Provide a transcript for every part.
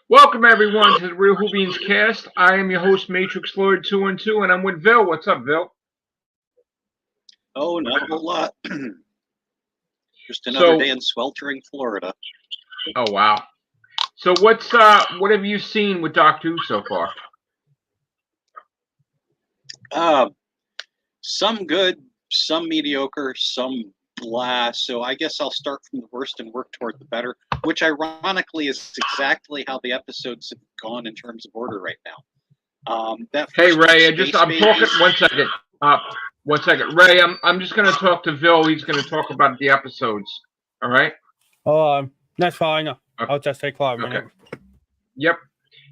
Welcome everyone to the Real Whovians cast. I am your host Matrix Lord 212, and I'm with Vil. What's up, Vil? Oh, not a whole lot. Just another So, day in sweltering Florida. oh wow. So what have you seen with Doctor Who so far? Uh, some good, some mediocre, some blah. So I guess I'll start from the worst and work toward the better, which ironically is exactly how the episodes have gone in terms of order right now. That Hey first one, Ray, Space I'm talking. Babies. 1 second. Uh, 1 second, Ray. I'm just gonna talk to Vil. He's gonna talk about the episodes. All right. Oh, that's fine. Okay. I'll just take 5 minutes. Yep.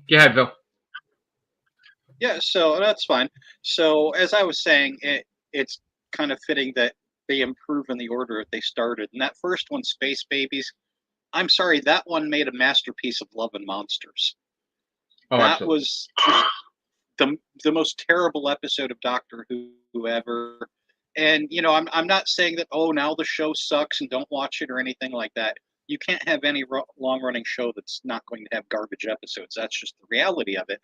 Go ahead, Vil. Yeah, so that's fine. So as I was saying, it's kind of fitting that they improve in the order that they started. And that first one, Space Babies, I'm sorry, that one made a masterpiece of Love and Monsters. Oh, That absolutely. was just the most terrible episode of Doctor Who ever. And I'm not saying that now the show sucks and don't watch it or anything like that. You can't have any long running show that's not going to have garbage episodes. That's just the reality of it.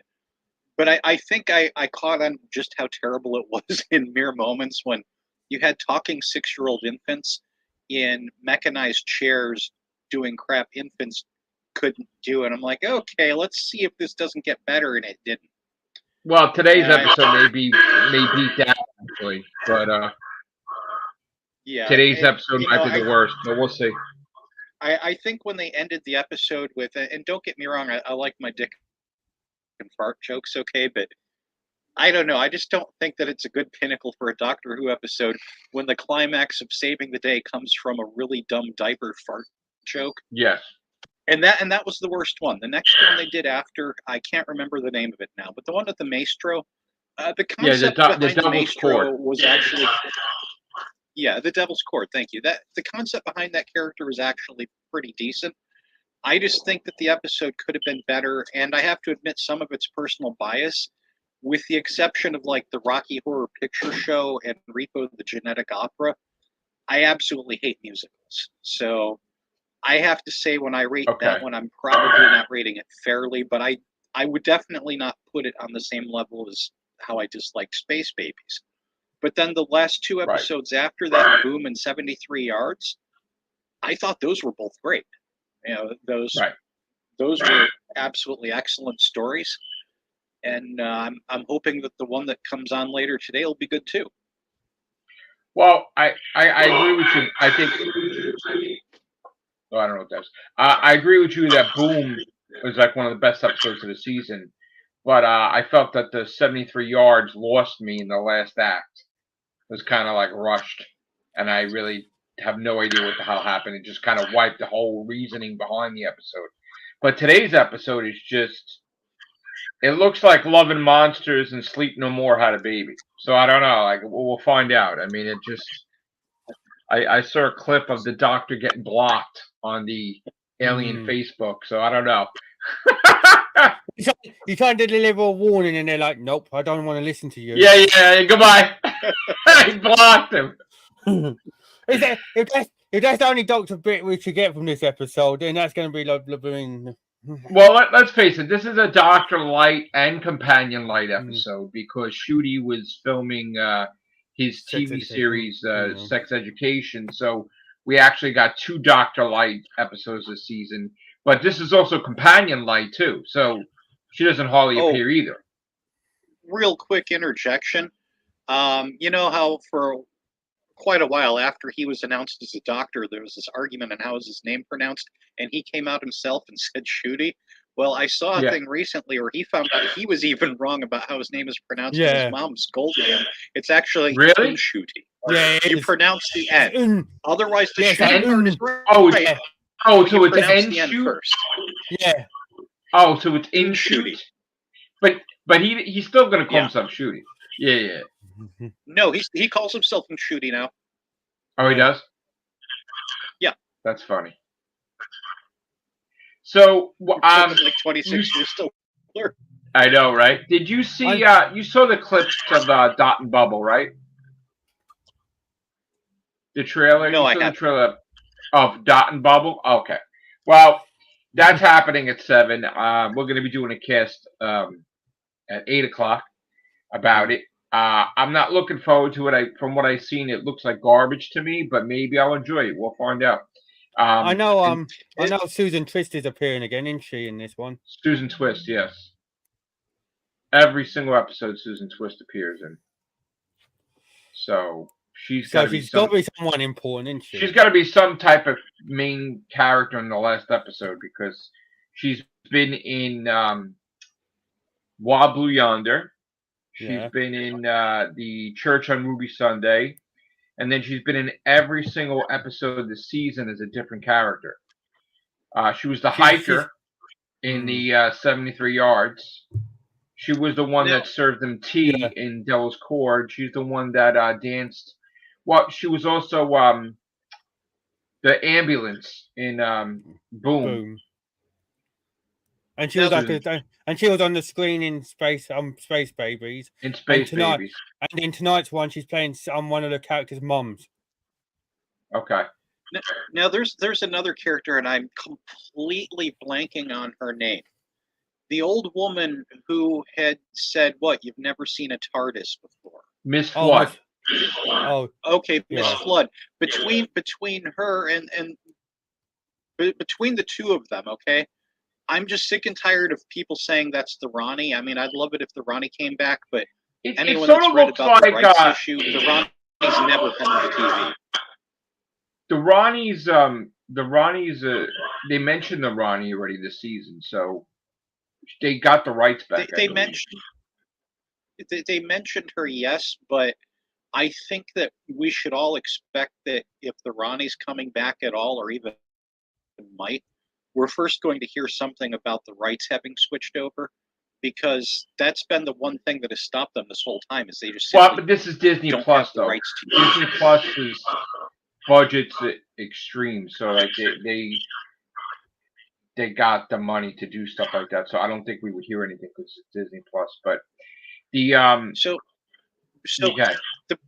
But I think I caught on just how terrible it was in mere moments when you had talking 6-year-old infants in mechanized chairs doing crap infants couldn't do. And I'm like, okay, let's see if this doesn't get better. And it didn't. Well, today's episode may beat that actually, but Yeah, today's episode might be the worst. But we'll see. I think when they ended the episode with, and don't get me wrong, I like my dick and fart jokes, okay, but I don't know. I just don't think that it's a good pinnacle for a Doctor Who episode when the climax of saving the day comes from a really dumb diaper fart joke. Yes. And that was the worst one. The next one they did after, I can't remember the name of it now, but the one with the Maestro, the concept behind the Maestro was actually, yeah, the Devil's Court. Thank you. That the concept behind that character was actually pretty decent. I just think that the episode could have been better, and I have to admit some of its personal bias, with the exception of like the Rocky Horror Picture Show and Repo the Genetic Opera. I absolutely hate musicals. So I have to say when I rate that one, I'm probably not rating it fairly, but I would definitely not put it on the same level as how I disliked Space Babies. But then the last two episodes after that, Boom and 73 Yards, I thought those were both great. Those were absolutely excellent stories, and I'm hoping that the one that comes on later today will be good too. Well, I agree with you. I think. Oh, I don't know what that's. I agree with you that Boom was like one of the best episodes of the season, but I felt that the 73 yards lost me in the last act. It was kind of like rushed, and I really have no idea what the hell happened. It just kind of wiped the whole reasoning behind the episode. But today's episode is just. It looks like Love and Monsters and Sleep No More had a baby. So I don't know. Like we'll find out. I mean, it just. I saw a clip of the doctor getting blocked on the alien Facebook, so I don't know. You trying to deliver a warning, and they're like, "Nope, I don't want to listen to you." Yeah, goodbye. I blocked him. If that's the only Doctor bit we should get from this episode, then that's going to be like living. Well, let's face it. This is a Doctor Light and Companion Light episode because Shooty was filming his TV series, Sex Education. So we actually got 2 Doctor Light episodes this season. But this is also Companion Light, too. So she doesn't hardly appear either. Real quick interjection. You know how for quite a while after he was announced as a doctor, there was this argument on how is his name pronounced, and he came out himself and said Shooty. Well, I saw a thing recently where he found out he was even wrong about how his name is pronounced, and his mom scolded him. It's actually Shooty. Yeah, you pronounce the N. Otherwise, the Shooty part is right. So it's N the N first. Yeah. Oh, so it's in Shooty. But he's still going to call himself Shooty. Yeah. No, he calls himself Shooty now. Oh, he does? Yeah. That's funny. So, like 26 years still. I know, right? Did you see? You saw the clips of Dot and Bubble, right? The trailer. No, I haven't. The trailer of Dot and Bubble. Okay. Well, That's happening at 7. We're going to be doing a cast at 8 o'clock about it. I'm not looking forward to it. From what I've seen, it looks like garbage to me, but maybe I'll enjoy it. We'll find out. I know. I know Susan Twist is appearing again, isn't she, in this one? Susan Twist, yes. Every single episode, Susan Twist appears in. So she's got to be someone important, isn't she? She's got to be some type of main character in the last episode because she's been in Wa Blue Yonder. She's been in the Church on Ruby Sunday, and then she's been in every single episode this season as a different character. She was the hiker in the 73 Yards. She was the one that served them tea in Devil's Cord. She's the one that danced. Well, she was also the ambulance in Boom. And she was on the screen in Space Babies. In Space Babies. And in tonight's one, she's playing one of the characters' moms. Okay. Now there's another character, and I'm completely blanking on her name. The old woman who had said, "What? You've never seen a TARDIS before?" Miss Flood. Okay, Miss Flood. Between her and between the two of them, okay. I'm just sick and tired of people saying that's the Ronnie. I mean, I'd love it if the Ronnie came back, but anyone that's read about the rights issue, the Ronnie's never come on TV. The Ronnies, they mentioned the Ronnie already this season, so they got the rights back. They mentioned her, yes, but I think that we should all expect that if the Ronnie's coming back at all, or even might, we're first going to hear something about the rights having switched over, because that's been the one thing that has stopped them this whole time. Is they just but this is Disney Plus though. Disney Plus's budget's extreme, so like they got the money to do stuff like that. So I don't think we would hear anything because it's Disney Plus. But the so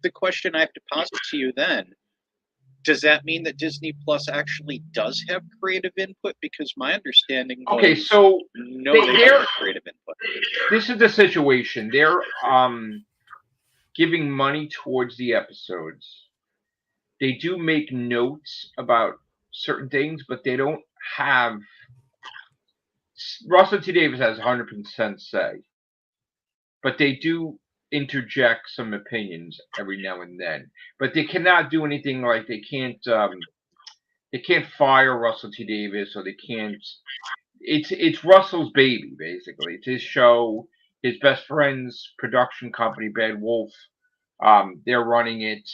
the question I have to posit to you then. Does that mean that Disney Plus actually does have creative input? Because my understanding was so no, they don't have creative input. This is the situation. They're giving money towards the episodes. They do make notes about certain things, but they don't have. Russell T. Davies has 100% say, but they do interject some opinions every now and then, but they cannot do anything. Like they can't fire Russell T. Davies, or they can't. It's Russell's baby, basically. It's his show. His best friend's production company, Bad Wolf, they're running it.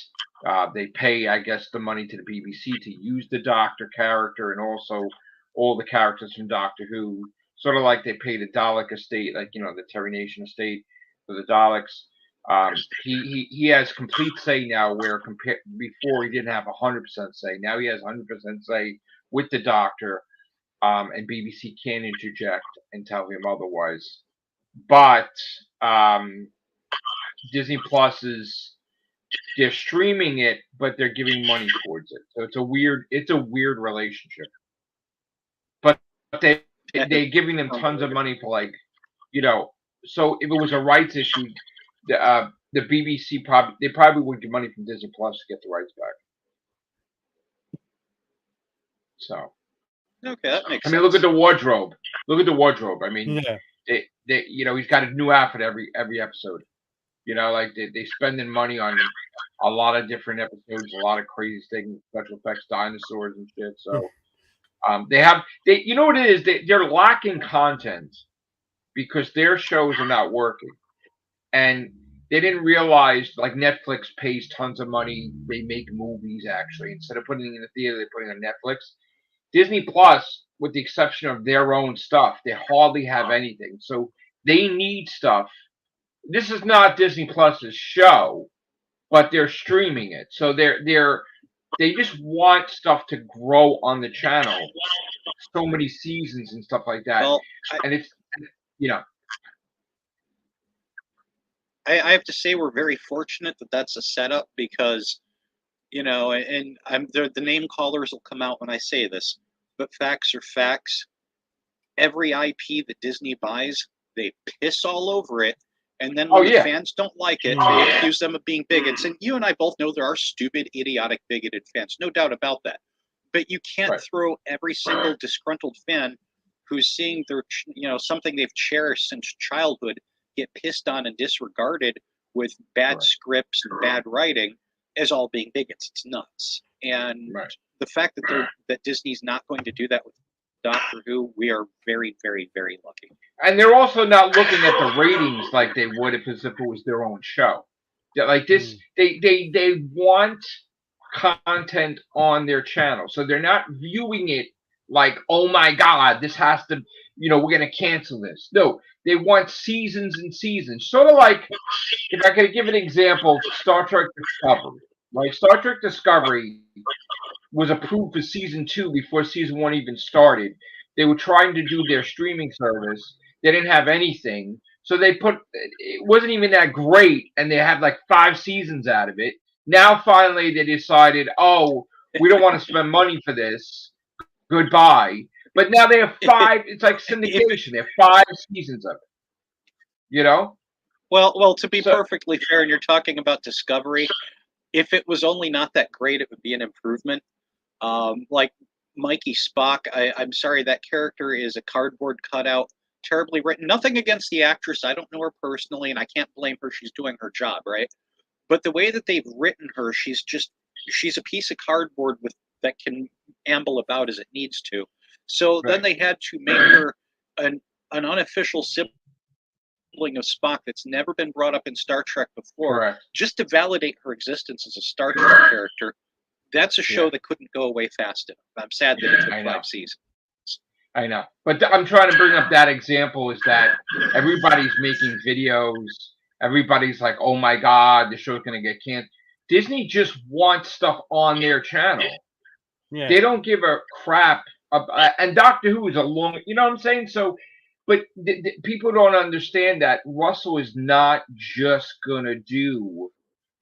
They pay, I guess, the money to the BBC to use the Doctor character and also all the characters from Doctor Who. Sort of like they pay the Dalek estate, like the Terry Nation estate for the Daleks. He has complete say now, where before he didn't have 100% say. Now he has 100% say with the Doctor, and BBC can interject and tell him otherwise. But Disney Plus they're streaming it, but they're giving money towards it. So it's a weird relationship. But they're giving them tons of money for so if it was a rights issue, the BBC probably would get money from Disney Plus to get the rights back. So okay, that makes sense. I mean, look at the wardrobe. I mean, he's got a new outfit every episode. Like they spending money on a lot of different episodes, a lot of crazy things, special effects, dinosaurs and shit. So you know what it is? They're lacking content because their shows are not working, and they didn't realize, like, Netflix pays tons of money. They make movies, actually. Instead of putting it in the theater, they're putting it on Netflix. Disney Plus, with the exception of their own stuff, they hardly have anything. So they need stuff. This is not Disney Plus's show, but they're streaming it. So they just want stuff to grow on the channel. So many seasons and stuff like that. Well, and it's, I have to say we're very fortunate that that's a setup, because, and the name callers will come out when I say this, but facts are facts. every IP that Disney buys, they piss all over it. And then when the fans don't like it, they accuse them of being bigots. And you and I both know there are stupid, idiotic, bigoted fans. No doubt about that. But you can't throw every single disgruntled fan who's seeing their, something they've cherished since childhood get pissed on and disregarded with bad scripts and bad writing as all being bigots. It's nuts. And the fact that Disney's not going to do that with Doctor Who, we are very, very, very lucky. And they're also not looking at the ratings like they would if it was their own show. Like this, they want content on their channel, so they're not viewing it like, oh my God, this has to, we're going to cancel this. No, they want seasons and seasons. Sort of like, if I could give an example, Star Trek Discovery. Like Star Trek Discovery was approved for season 2 before season 1 even started. They were trying to do their streaming service. They didn't have anything. So it wasn't even that great, and they had like 5 seasons out of it. Now finally they decided, oh, we don't want to spend money for this. Goodbye. But now they have 5, it's like syndication. They have 5 seasons of it. Well, to be perfectly fair, and you're talking about Discovery, if it was only not that great, it would be an improvement. Like Mikey Spock, I'm sorry, that character is a cardboard cutout, terribly written. Nothing against the actress. I don't know her personally, and I can't blame her. She's doing her job, right? But the way that they've written her, she's a piece of cardboard that can amble about as it needs to. So then they had to make her an unofficial sibling of Spock that's never been brought up in Star Trek before, just to validate her existence as a Star Trek character. That's a show that couldn't go away fast enough. I'm sad that it took 5 seasons. I know. But I'm trying to bring up that example is that everybody's making videos. Everybody's like, oh my God, the show's going to get canceled. Disney just wants stuff on their channel. Yeah. They don't give a crap. And Doctor Who is a long, you know what I'm saying? So, but people don't understand that Russell is not just going to do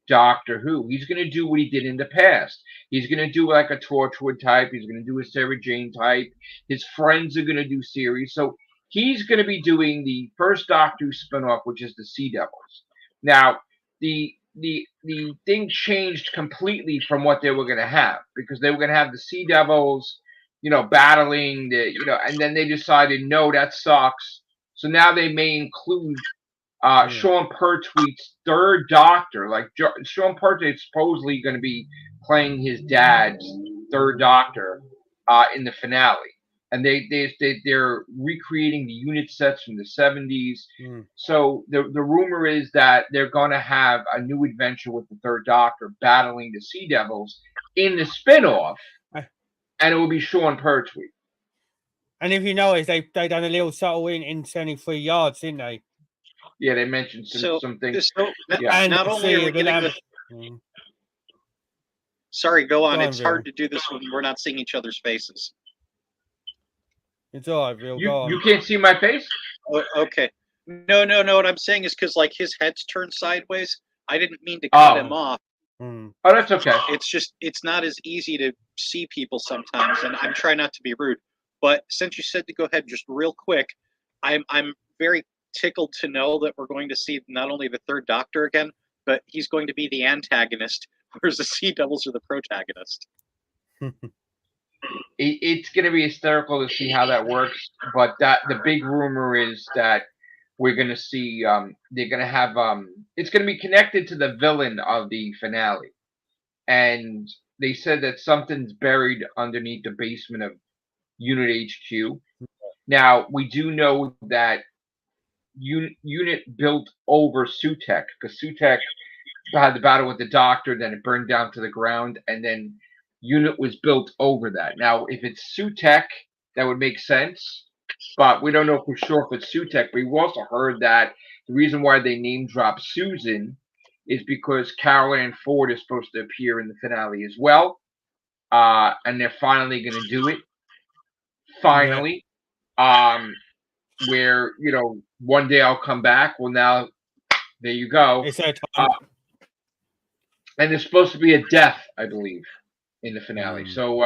Doctor Who. He's going to do what he did in the past. He's going to do like a Torchwood type. He's going to do a Sarah Jane type. His friends are going to do series. So he's going to be doing the first Doctor Who spinoff, which is the Sea Devils. Now, the thing changed completely from what they were going to have, because they were going to have the Sea Devils, battling and then they decided, no, that sucks. So now they may include Sean Pertwee's third Doctor. Like Sean Pertwee is supposedly going to be playing his dad's third Doctor in the finale, and they're recreating the unit sets from the 70s. So the rumor is that they're going to have a new adventure with the third Doctor battling the Sea Devils in the spinoff, and it will be Sean Pertwee. And if you notice, they done a little subtle in 73 yards, didn't they? Yeah, they mentioned some things. Not only are we getting Sorry, go on. It's hard to do this when we're not seeing each other's faces. It's all right, Bill. You can't see my face? Oh, okay. No. What I'm saying is because his head's turned sideways. I didn't mean to cut him off. Oh, that's okay. It's not as easy to see people sometimes, and I'm trying not to be rude. But since you said to go ahead, just real quick, I'm very tickled to know that we're going to see not only the third Doctor again, but he's going to be the antagonist, whereas the Sea Devils are the protagonist. It's going to be hysterical to see how that works, but the big rumor is that we're going to see they're going to have it's going to be connected to the villain of the finale, and they said that something's buried underneath the basement of Unit HQ. Now we do know that Unit built over Sutekh, because Sutekh had the battle with the Doctor, then it burned down to the ground, and then Unit was built over that. Now, if it's Sutekh, that would make sense, but we don't know for sure if it's Sutekh. But we've also heard that the reason why they name dropped Susan is because Carol Ann Ford is supposed to appear in the finale as well, and they're finally going to do it. Finally. Where, one day I'll come back. Well, now, there you go. It's that time. And there's supposed to be a death, I believe, in the finale. So,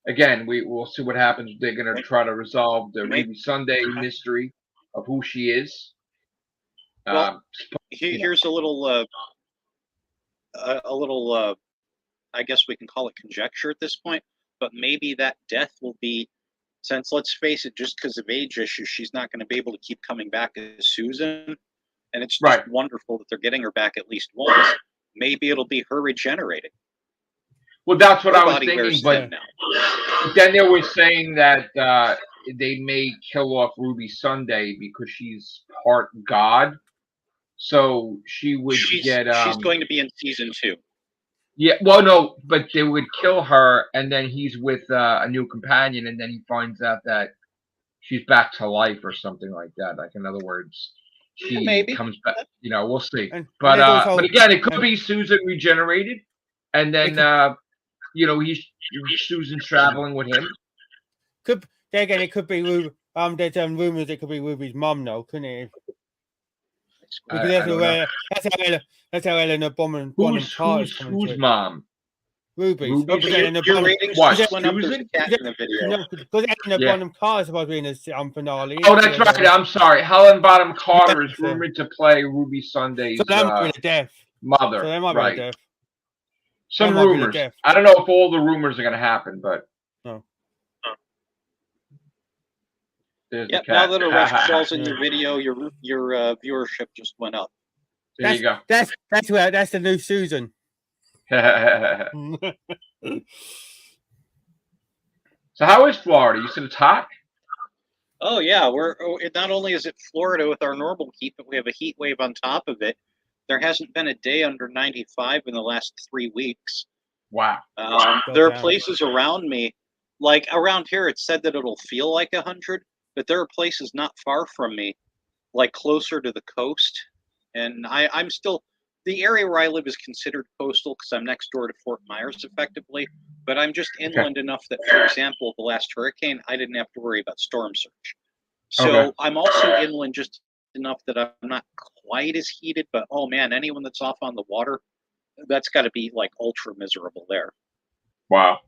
again, we'll see what happens. They're going to try to resolve the Ruby Sunday mystery of who she is. Well, here's a little, I guess we can call it conjecture at this point, but maybe that death will be, since let's face it, just because of age issues, she's not going to be able to keep coming back as Susan, and it's just wonderful that they're getting her back at least once. Maybe it'll be her regenerating. Well, that's what I was thinking, but then they were saying that they may kill off Ruby Sunday because she's part god, so she would get. She's going to be in season 2. Yeah, well, no, but they would kill her, and then he's with a new companion, and then he finds out that she's back to life or something like that. Like, in other words, she comes back. We'll see. But again, it could be Susan regenerated, and then Susan's traveling with him. It could be Ruby. There's rumors it could be Ruby's mom, though, couldn't it? Because that's how Eleanor Bonham Carter's coming to it. Whose mom? Ruby's. Your ratings went up. There's a cat in the video. Because Eleanor Bonham Carter's supposed to be in the finale. Oh, that's right. I'm sorry. Helen Bonham Carter is rumored to play Ruby Sunday's mother. So that might be a death. Some rumors. I don't know if all the rumors are going to happen, but. No. Yep, now that Rachel's in your video, your viewership just went up. There you go. That's the new Susan. So how is Florida? You said it's hot? Oh yeah, not only is it Florida with our normal heat, but we have a heat wave on top of it. There hasn't been a day under 95 in the last 3 weeks. Wow. There are places around me, like around here, it's said that it'll feel like 100. But there are places not far from me, like closer to the coast. And I'm still, the area where I live is considered coastal because I'm next door to Fort Myers effectively. But I'm just inland enough that, for example, the last hurricane, I didn't have to worry about storm surge. So I'm also inland just enough that I'm not quite as heated. But oh man, anyone that's off on the water, that's got to be like ultra miserable there. Wow.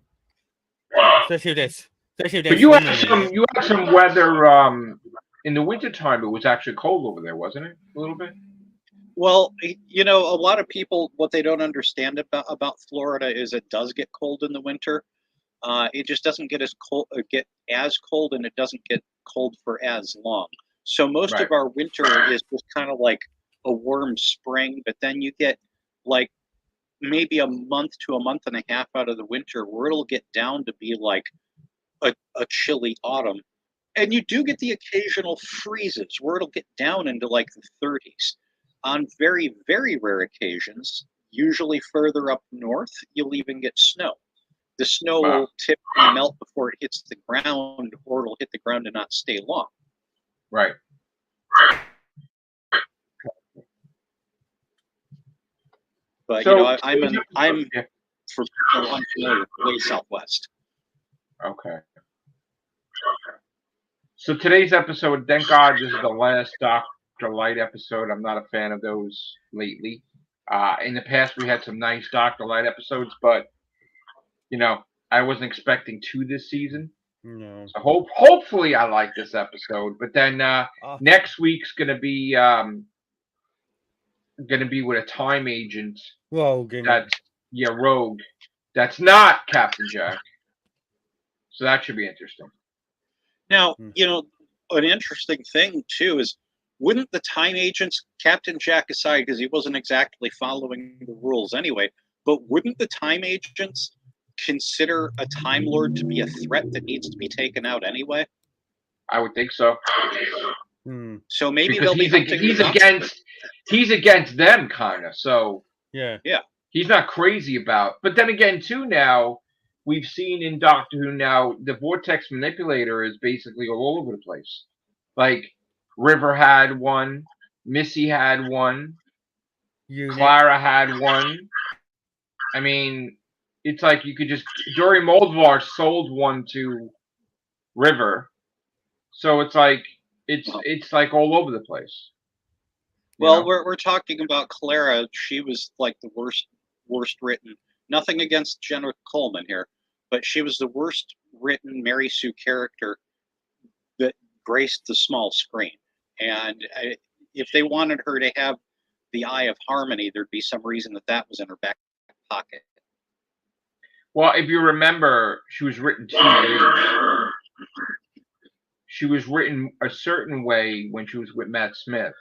Especially this. But you had some weather in the wintertime. It was actually cold over there, wasn't it? A little bit. Well, a lot of people, what they don't understand about Florida is it does get cold in the winter. It just doesn't get as cold, and it doesn't get cold for as long. So most of our winter is just kind of like a warm spring, but then you get like maybe a month to a month and a half out of the winter where it'll get down to be like a chilly autumn, and you do get the occasional freezes where it'll get down into like the 30s. On very, very rare occasions, usually further up north, you'll even get snow. The snow will typically melt before it hits the ground, or it'll hit the ground and not stay long. Right. But I'm for people unfamiliar, way southwest. Okay. So today's episode, thank God this is the last Dr. Light episode. I'm not a fan of those lately. In the past, we had some nice Dr. Light episodes, but, I wasn't expecting 2 this season. No. So hopefully I like this episode. But then next week's going to be with a time agent. Rogue. Rogue. That's not Captain Jack. So that should be interesting. Now, an interesting thing, too, is wouldn't the time agents, Captain Jack aside, because he wasn't exactly following the rules anyway, but wouldn't the time agents consider a Time Lord to be a threat that needs to be taken out anyway? I would think so. So maybe because he's against them, kind of. So yeah, he's not crazy about. But then again, too, now we've seen in Doctor Who now the Vortex Manipulator is basically all over the place. Like River had one, Missy had one, Clara had one. I mean, it's like you could just Dory Moldvar sold one to River, so it's like it's like all over the place. Well, we're talking about Clara. She was like the worst written. Nothing against Jenna Coleman here, but she was the worst written Mary Sue character that graced the small screen. And if they wanted her to have the Eye of Harmony, there'd be some reason that was in her back pocket. Well, if you remember, she was written 2 ways. She was written a certain way when she was with Matt Smith.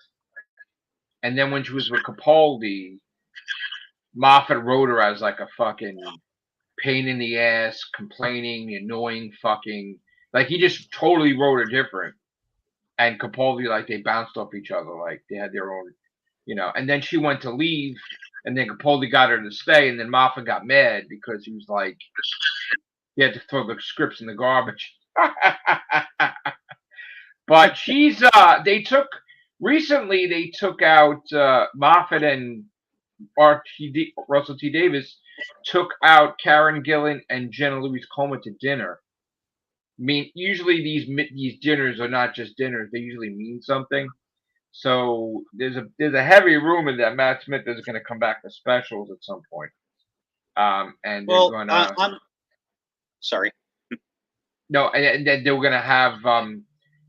And then when she was with Capaldi, Moffat wrote her as like a fucking pain in the ass, complaining, annoying fucking... Like, he just totally wrote her different. And Capaldi, like, they bounced off each other. Like, they had their own, And then she went to leave, and then Capaldi got her to stay, and then Moffat got mad because he was like, he had to throw the scripts in the garbage. But recently they took out, Moffat and Russell T. Davis took out Karen Gillan and Jenna Louise Coleman to dinner. I mean, usually these dinners are not just dinners; they usually mean something. So there's a heavy rumor that Matt Smith is going to come back to specials at some point. And they're going to. Sorry. No, and then they were going to have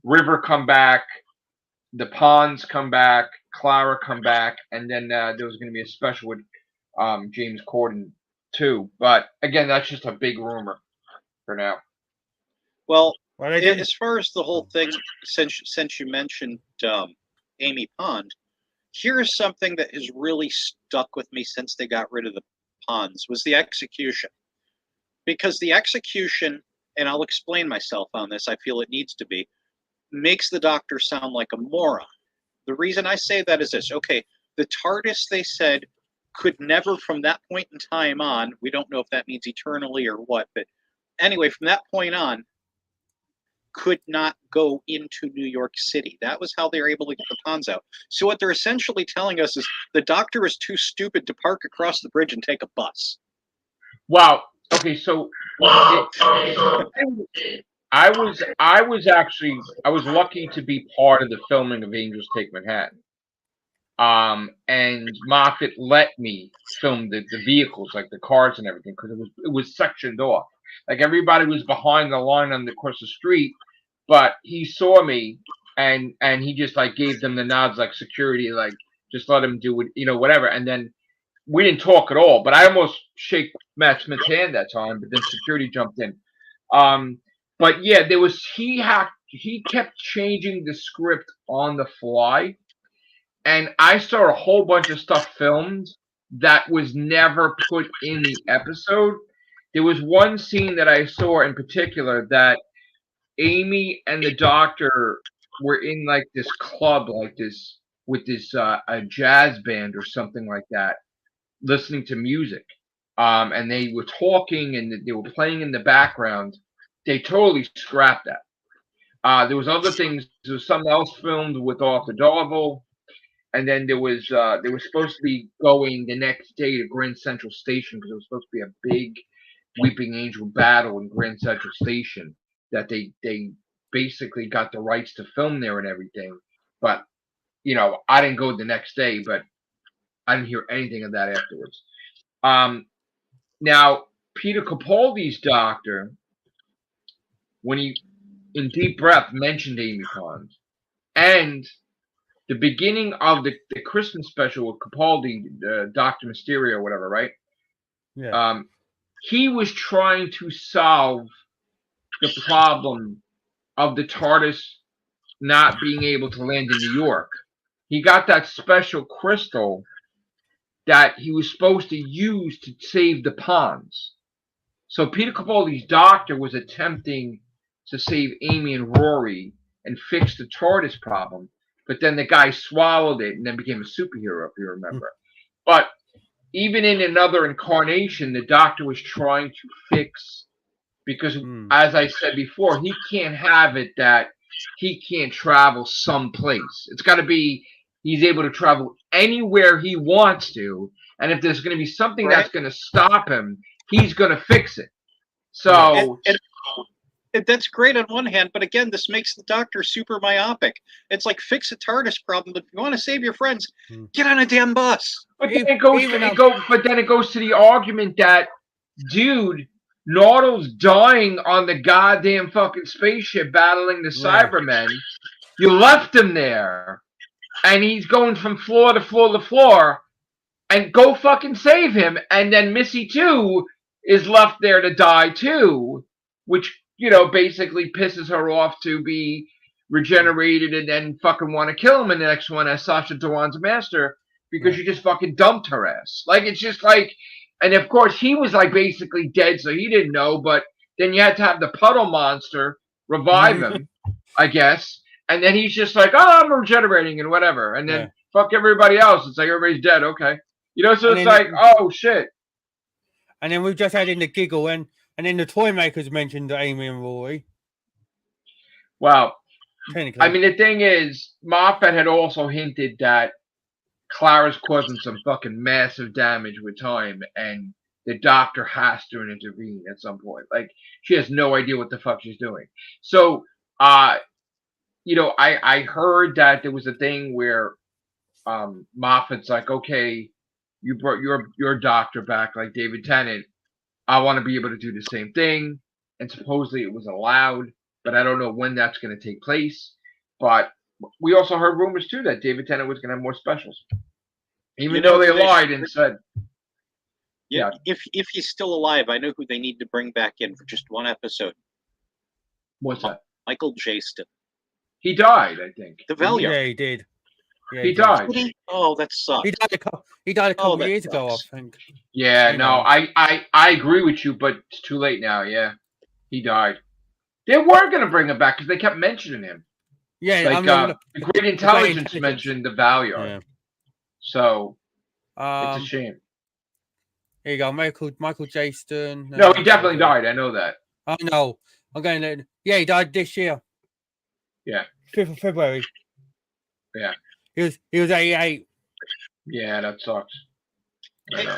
River come back, the Ponds come back, Clara come back, and then there was going to be a special with James Corden too. But again, that's just a big rumor for now. Well, as far as the whole thing, since you mentioned Amy Pond, here's something that has really stuck with me since they got rid of the Ponds, was the execution. Because the execution, and I'll explain myself on this, I feel it needs to be, makes the Doctor sound like a moron. The reason I say that is this. Okay, the TARDIS, they said, could never, from that point in time on, we don't know if that means eternally or what, but anyway, from that point on, could not go into New York City. That was how they were able to get the Ponds out. So what they're essentially telling us is the Doctor is too stupid to park across the bridge and take a bus. Wow. Okay, so I was lucky to be part of the filming of Angels Take Manhattan. And Moffat let me film the vehicles, like the cars and everything, because it was sectioned off. Like, everybody was behind the line across the street, but he saw me and he just like gave them the nods, like security, like just let him do it, whatever. And then we didn't talk at all, but I almost shake Matt Smith's hand that time, but then security jumped in. But yeah, he kept changing the script on the fly, and I saw a whole bunch of stuff filmed that was never put in the episode. There was one scene that I saw in particular that Amy and the Doctor were in like this club, like this, with this a jazz band or something like that, listening to music. And they were talking and they were playing in the background. They totally scrapped that. There was other things. There was something else filmed with Arthur Darvill. And then they were supposed to be going the next day to Grand Central Station because it was supposed to be a big Weeping Angel battle in Grand Central Station that they basically got the rights to film there and everything. But, I didn't go the next day, but I didn't hear anything of that afterwards. Now, Peter Capaldi's Doctor, when he, in Deep Breath, mentioned Amy Pond, and the beginning of the Christmas special with Capaldi, Dr. Mysterio, whatever, right? Yeah. He was trying to solve the problem of the TARDIS not being able to land in New York. He got that special crystal that he was supposed to use to save the Ponds. So Peter Capaldi's Doctor was attempting to save Amy and Rory and fix the TARDIS problem, but then the guy swallowed it and then became a superhero, if you remember. But even in another incarnation, the Doctor was trying to fix, because as I said before, he can't have it that he can't travel someplace. It's got to be he's able to travel anywhere he wants to, and if there's going to be something that's going to stop him, he's going to fix it. So that's great on one hand, but again, this makes the Doctor super myopic. It's like, fix a TARDIS problem, but if you want to save your friends, get on a damn bus. But then it goes to the argument that, dude, Nardle's dying on the goddamn fucking spaceship battling the Cybermen. You left him there, and he's going from floor to floor to floor, and go fucking save him. And then Missy too is left there to die too, which basically pisses her off to be regenerated and then fucking want to kill him in the next one as Sasha Dhawan's master because you just fucking dumped her ass. Like it's just like. And of course, he was like basically dead, so he didn't know. But then you had to have the puddle monster revive him, I guess. And then he's just like, "Oh, I'm regenerating and whatever." And then fuck everybody else. It's like everybody's dead. Okay, so it's like, oh shit. And then we've just had in the giggle, and then the toy makers mentioned Amy and Rory. Well, I mean, the thing is, Moffat had also hinted that Clara's causing some fucking massive damage with time, and the doctor has to intervene at some point. Like, she has no idea what the fuck she's doing. So, I heard that there was a thing where Moffat's like, okay, you brought your doctor back, like David Tennant. I want to be able to do the same thing. And supposedly it was allowed, but I don't know when that's going to take place. But we also heard rumors too that David Tennant was going to have more specials, even though they lied and said, "Yeah, if he's still alive, I know who they need to bring back in for just one episode." What's that? Michael Jaston. He died, I think. The Valiant. Yeah, he did. Yeah, he died. Did he? Oh, that sucks. He died a couple of years ago, I think. Yeah, I agree with you, but it's too late now. Yeah, he died. They were going to bring him back because they kept mentioning him. Yeah, like the Great Intelligence mentioned the Valiant. Yeah. So it's a shame. Here you go, Michael Jaston. No, he definitely died. I know that. I know. I'm going to. Yeah, he died this year. Yeah. 5th of February. Yeah. He was 88. Yeah, that sucks.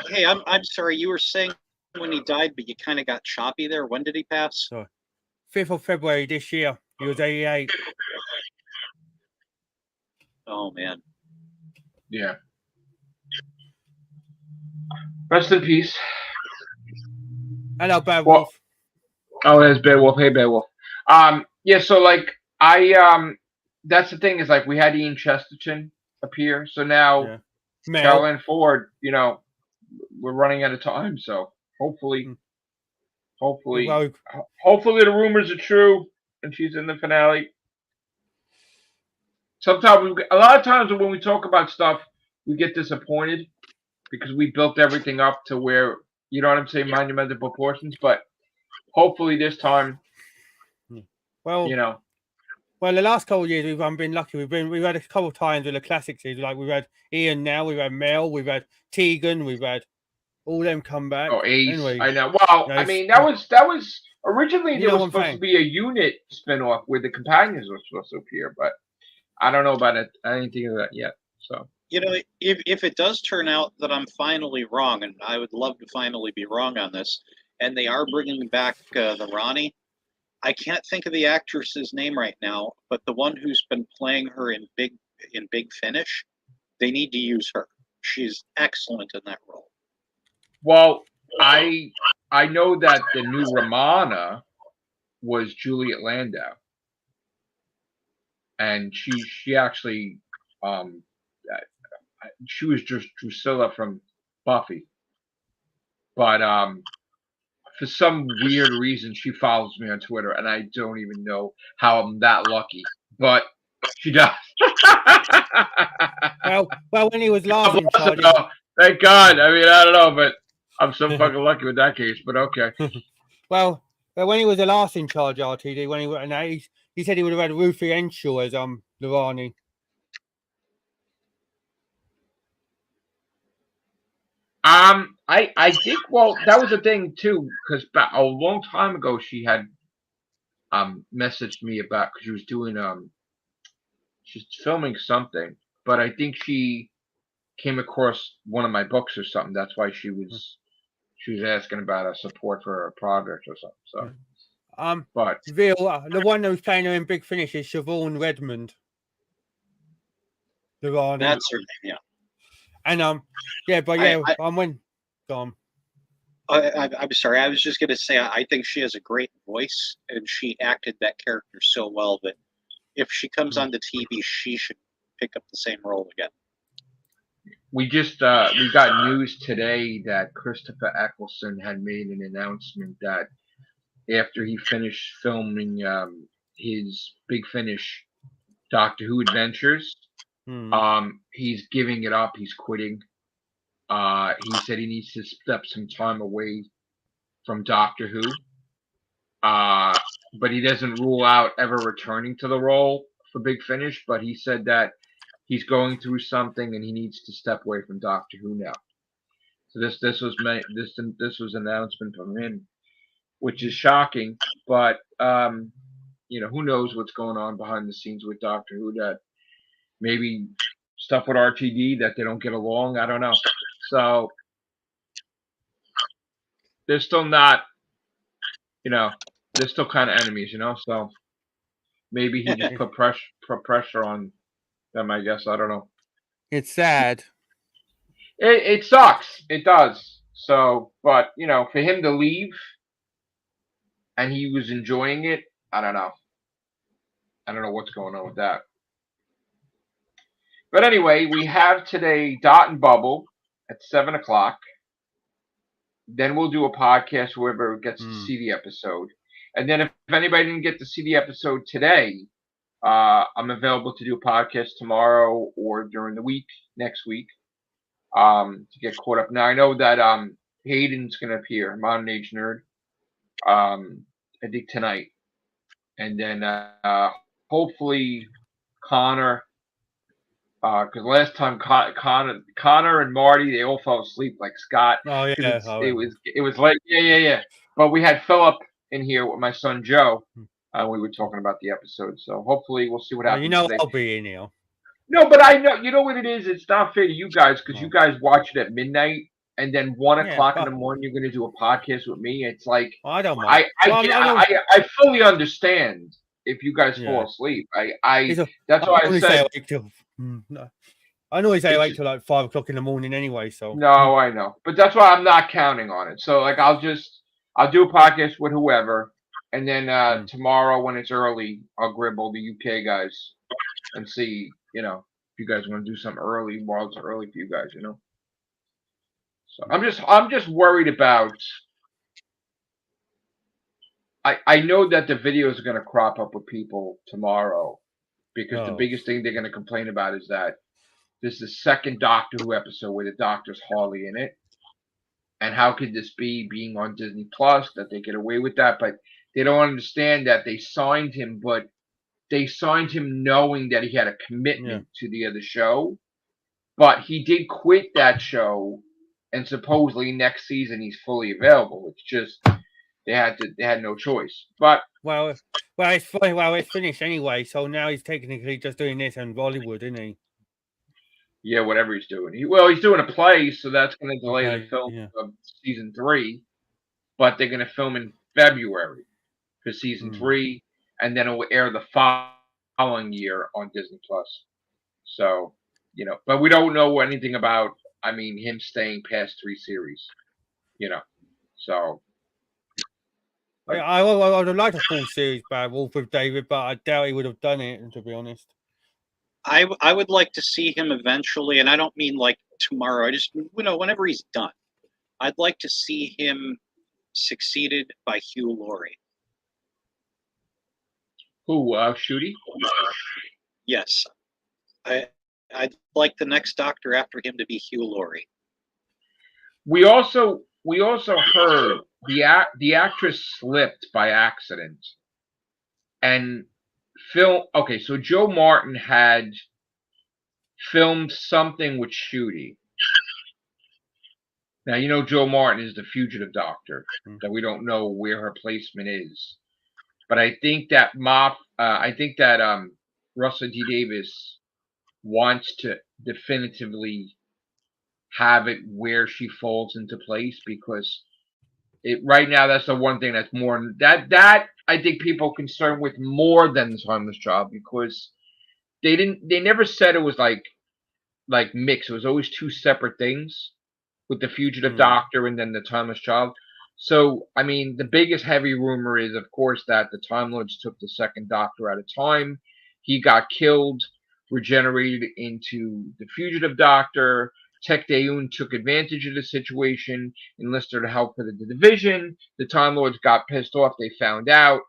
Hey, I'm sorry. You were saying when he died, but you kind of got choppy there. When did he pass? 5th of February this year. He was 88. Oh man. Yeah. Rest in peace. Hello, Bad Wolf. Oh, there's Bad Wolf. Hey, Bad Wolf. Yeah. So like that's the thing is like we had Ian Chesterton appear, so now Caroline Ford, we're running out of time. So hopefully the rumors are true and she's in the finale. Sometimes a lot of times when we talk about stuff, we get disappointed because we built everything up to where monumental proportions. But hopefully this time, well, the last couple of years we've been lucky. We've had a couple of times with the classic series, like we've had Ian now, we've had Mel, we've had Tegan, we've had all them come back. Oh, Ace. Anyway, I know. Well, I mean that was originally there was supposed to be a unit spinoff where the companions were supposed to appear, but I don't know about it. I didn't think of that yet. So if it does turn out that I'm finally wrong, and I would love to finally be wrong on this, and they are bringing back the Ronnie. I can't think of the actress's name right now, but the one who's been playing her in Big Finish, they need to use her. She's excellent in that role. Well, I know that the new Romana was Juliet Landau, and she actually she was just Drusilla from Buffy, but for some weird reason, she follows me on Twitter, and I don't even know how I'm that lucky, but she does. well, when he was last in charge. Thank God. I mean, I don't know, but I'm so fucking lucky with that case, but okay. Well, when he was the last in charge, RTD, when he said he would have had Ruthie Henshaw as Lorani. I think that was the thing too, because a long time ago she had messaged me about because she was doing she's filming something, but I think she came across one of my books or something. That's why she was asking about a support for a project or something. So but the one that was playing her in Big Finish is Siobhan Redmond. Lorani. That's her name, yeah. And I'm when gone. I'm sorry. I was just going to say I think she has a great voice, and she acted that character so well that if she comes onto TV, she should pick up the same role again. We just we got news today that Christopher Eccleston had made an announcement that after he finished filming his Big Finish Doctor Who Adventures, he's giving it up. He's quitting. He said he needs to step some time away from Doctor Who. But he doesn't rule out ever returning to the role for Big Finish. But he said that he's going through something and he needs to step away from Doctor Who now. So this was an announcement from him, which is shocking. But who knows what's going on behind the scenes with Doctor Who? That maybe stuff with RTD that they don't get along. I don't know. So they're still not, they're still kind of enemies, So maybe he just put pressure on them, I guess. I don't know. It's sad. It sucks. It does. So, but for him to leave and he was enjoying it, I don't know. I don't know what's going on with that. But anyway, we have today Dot and Bubble at 7:00. Then we'll do a podcast whoever gets to see the episode. And then if anybody didn't get to see the episode today, I'm available to do a podcast tomorrow or during the week, next week, to get caught up. Now, I know that Hayden's going to appear, Modern Age Nerd, I think tonight. And then hopefully Connor, because last time Connor and Marty, they all fell asleep like Scott. Oh yeah, it was like yeah. But we had Philip in here with my son Joe. We were talking about the episode, so hopefully we'll see what happens. Today. I'll be in here. No, but I know you know what it is. It's not fair to you guys because you guys watch it at midnight, and then 1:00 in the morning you're going to do a podcast with me. It's like I don't mind. I fully understand if you guys fall asleep. That's why I said. I know he's awake till like 5:00 in the morning anyway. So no, I know, but that's why I'm not counting on it. So like I'll do a podcast with whoever, and then tomorrow when it's early, I'll grab all the UK guys and see if you guys want to do something early while it's early for you guys. So I'm just worried about. I know that the videos are going to crop up with people tomorrow because the biggest thing they're going to complain about is that this is the second Doctor Who episode where the Doctor's hardly in it. And how could this be being on Disney Plus that they get away with that? But they don't understand that they signed him, but they signed him knowing that he had a commitment to the other show. But he did quit that show, and supposedly next season he's fully available. It's just they had no choice. But it's finished anyway. So now he's technically just doing this in Bollywood, isn't he? Yeah, whatever he's doing. He's doing a play, so that's going to delay the film of season 3. But they're going to film in February for season 3, and then it will air the following year on Disney Plus. So, but we don't know anything about. Him staying past 3 series. So. I would have liked a full series by Wolf with David, but I doubt he would have done it. To be honest. I would like to see him eventually, and I don't mean like tomorrow. I just whenever he's done, I'd like to see him succeeded by Hugh Laurie. Who? Shooty? Yes, I'd like the next Doctor after him to be Hugh Laurie. We also heard the actress slipped by accident, and. So Joe Martin had filmed something with Shooty. Now Joe Martin is the fugitive Doctor, that we don't know where her placement is. But I think that Russell T Davies wants to definitively have it where she falls into place because right now that's the one thing that's more that I think people are concerned with more than the Timeless Child because they never said it was like mixed. It was always 2 separate things with the Fugitive Doctor and then the Timeless Child. So, I mean, the biggest heavy rumor is, of course, that the Time Lords took the second Doctor out of time. He got killed, regenerated into the fugitive Doctor. Tech Dayun took advantage of the situation, enlisted help for the division. The Time Lords got pissed off. They found out.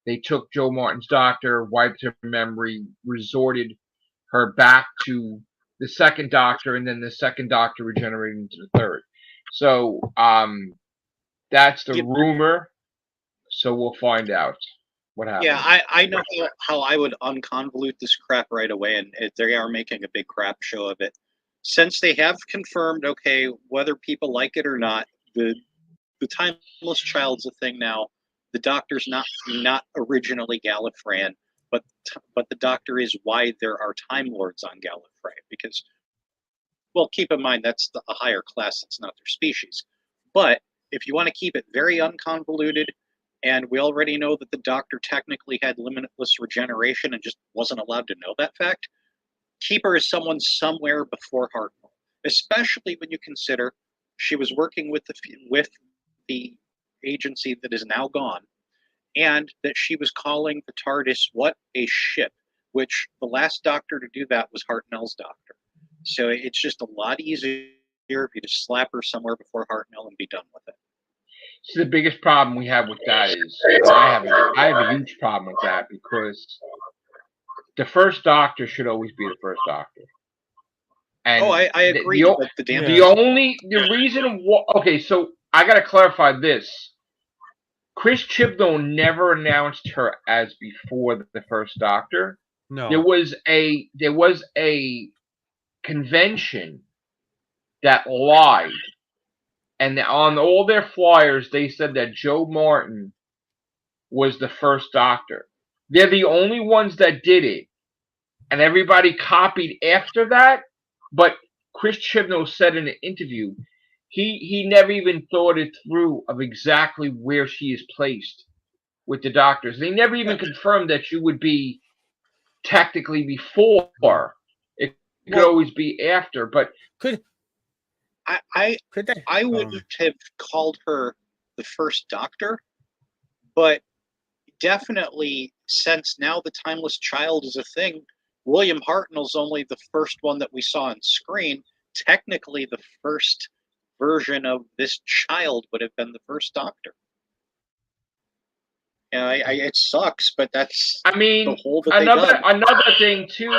They took Jo Martin's Doctor, wiped her memory, resorted her back to the second Doctor, and then the second Doctor regenerated into the third. So, that's the rumor, so we'll find out what happens. Yeah, I know how I would unconvolute this crap right away, and they are making a big crap show of it. Since they have confirmed, okay, whether people like it or not, the Timeless Child's a thing now. The Doctor's not originally Gallifreyan, but the Doctor is why there are Time Lords on Gallifrey, because, well, keep in mind that's a higher class, it's not their species. But if you want to keep it very unconvoluted, and we already know that the Doctor technically had limitless regeneration and just wasn't allowed to know that fact, keep her as someone somewhere before Hartnell, especially when you consider she was working with the agency that is now gone, and that she was calling the TARDIS what? A ship, which the last Doctor to do that was Hartnell's Doctor. So it's just a lot easier if you just slap her somewhere before Hartnell and be done with it. So the biggest problem we have with that is I have a huge problem with that, because the first Doctor should always be the first Doctor. And I agree. The reason why, okay, so I gotta clarify this. Chris Chibnall never announced her as before the first Doctor. No. There was a convention that lied. And on all their flyers, they said that Jo Martin was the first Doctor. They're the only ones that did it. And everybody copied after that. But Chris Chibnall said in an interview, he never even thought it through of exactly where she is placed with the Doctors. They never even confirmed that she would be technically before. It could always be after. But I wouldn't have called her the first Doctor, but definitely, since now the Timeless Child is a thing, William Hartnell's only the first one that we saw on screen. Technically, the first version of this child would have been the first Doctor. It sucks, but that's the whole that another thing too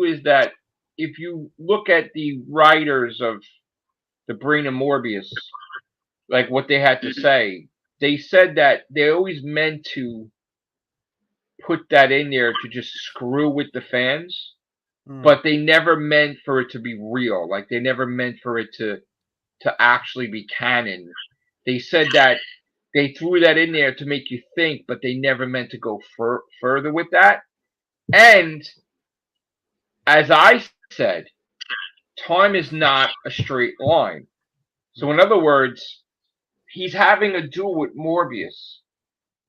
is that if you look at the writers of the Brain of Morbius, like what they had to say, they said that they always meant to put that in there to just screw with the fans, but they never meant for it to be real. Like, they never meant for it to actually be canon. They said that they threw that in there to make you think, but they never meant to go further with that. And as I said, time is not a straight line. So in other words, he's having a duel with Morbius,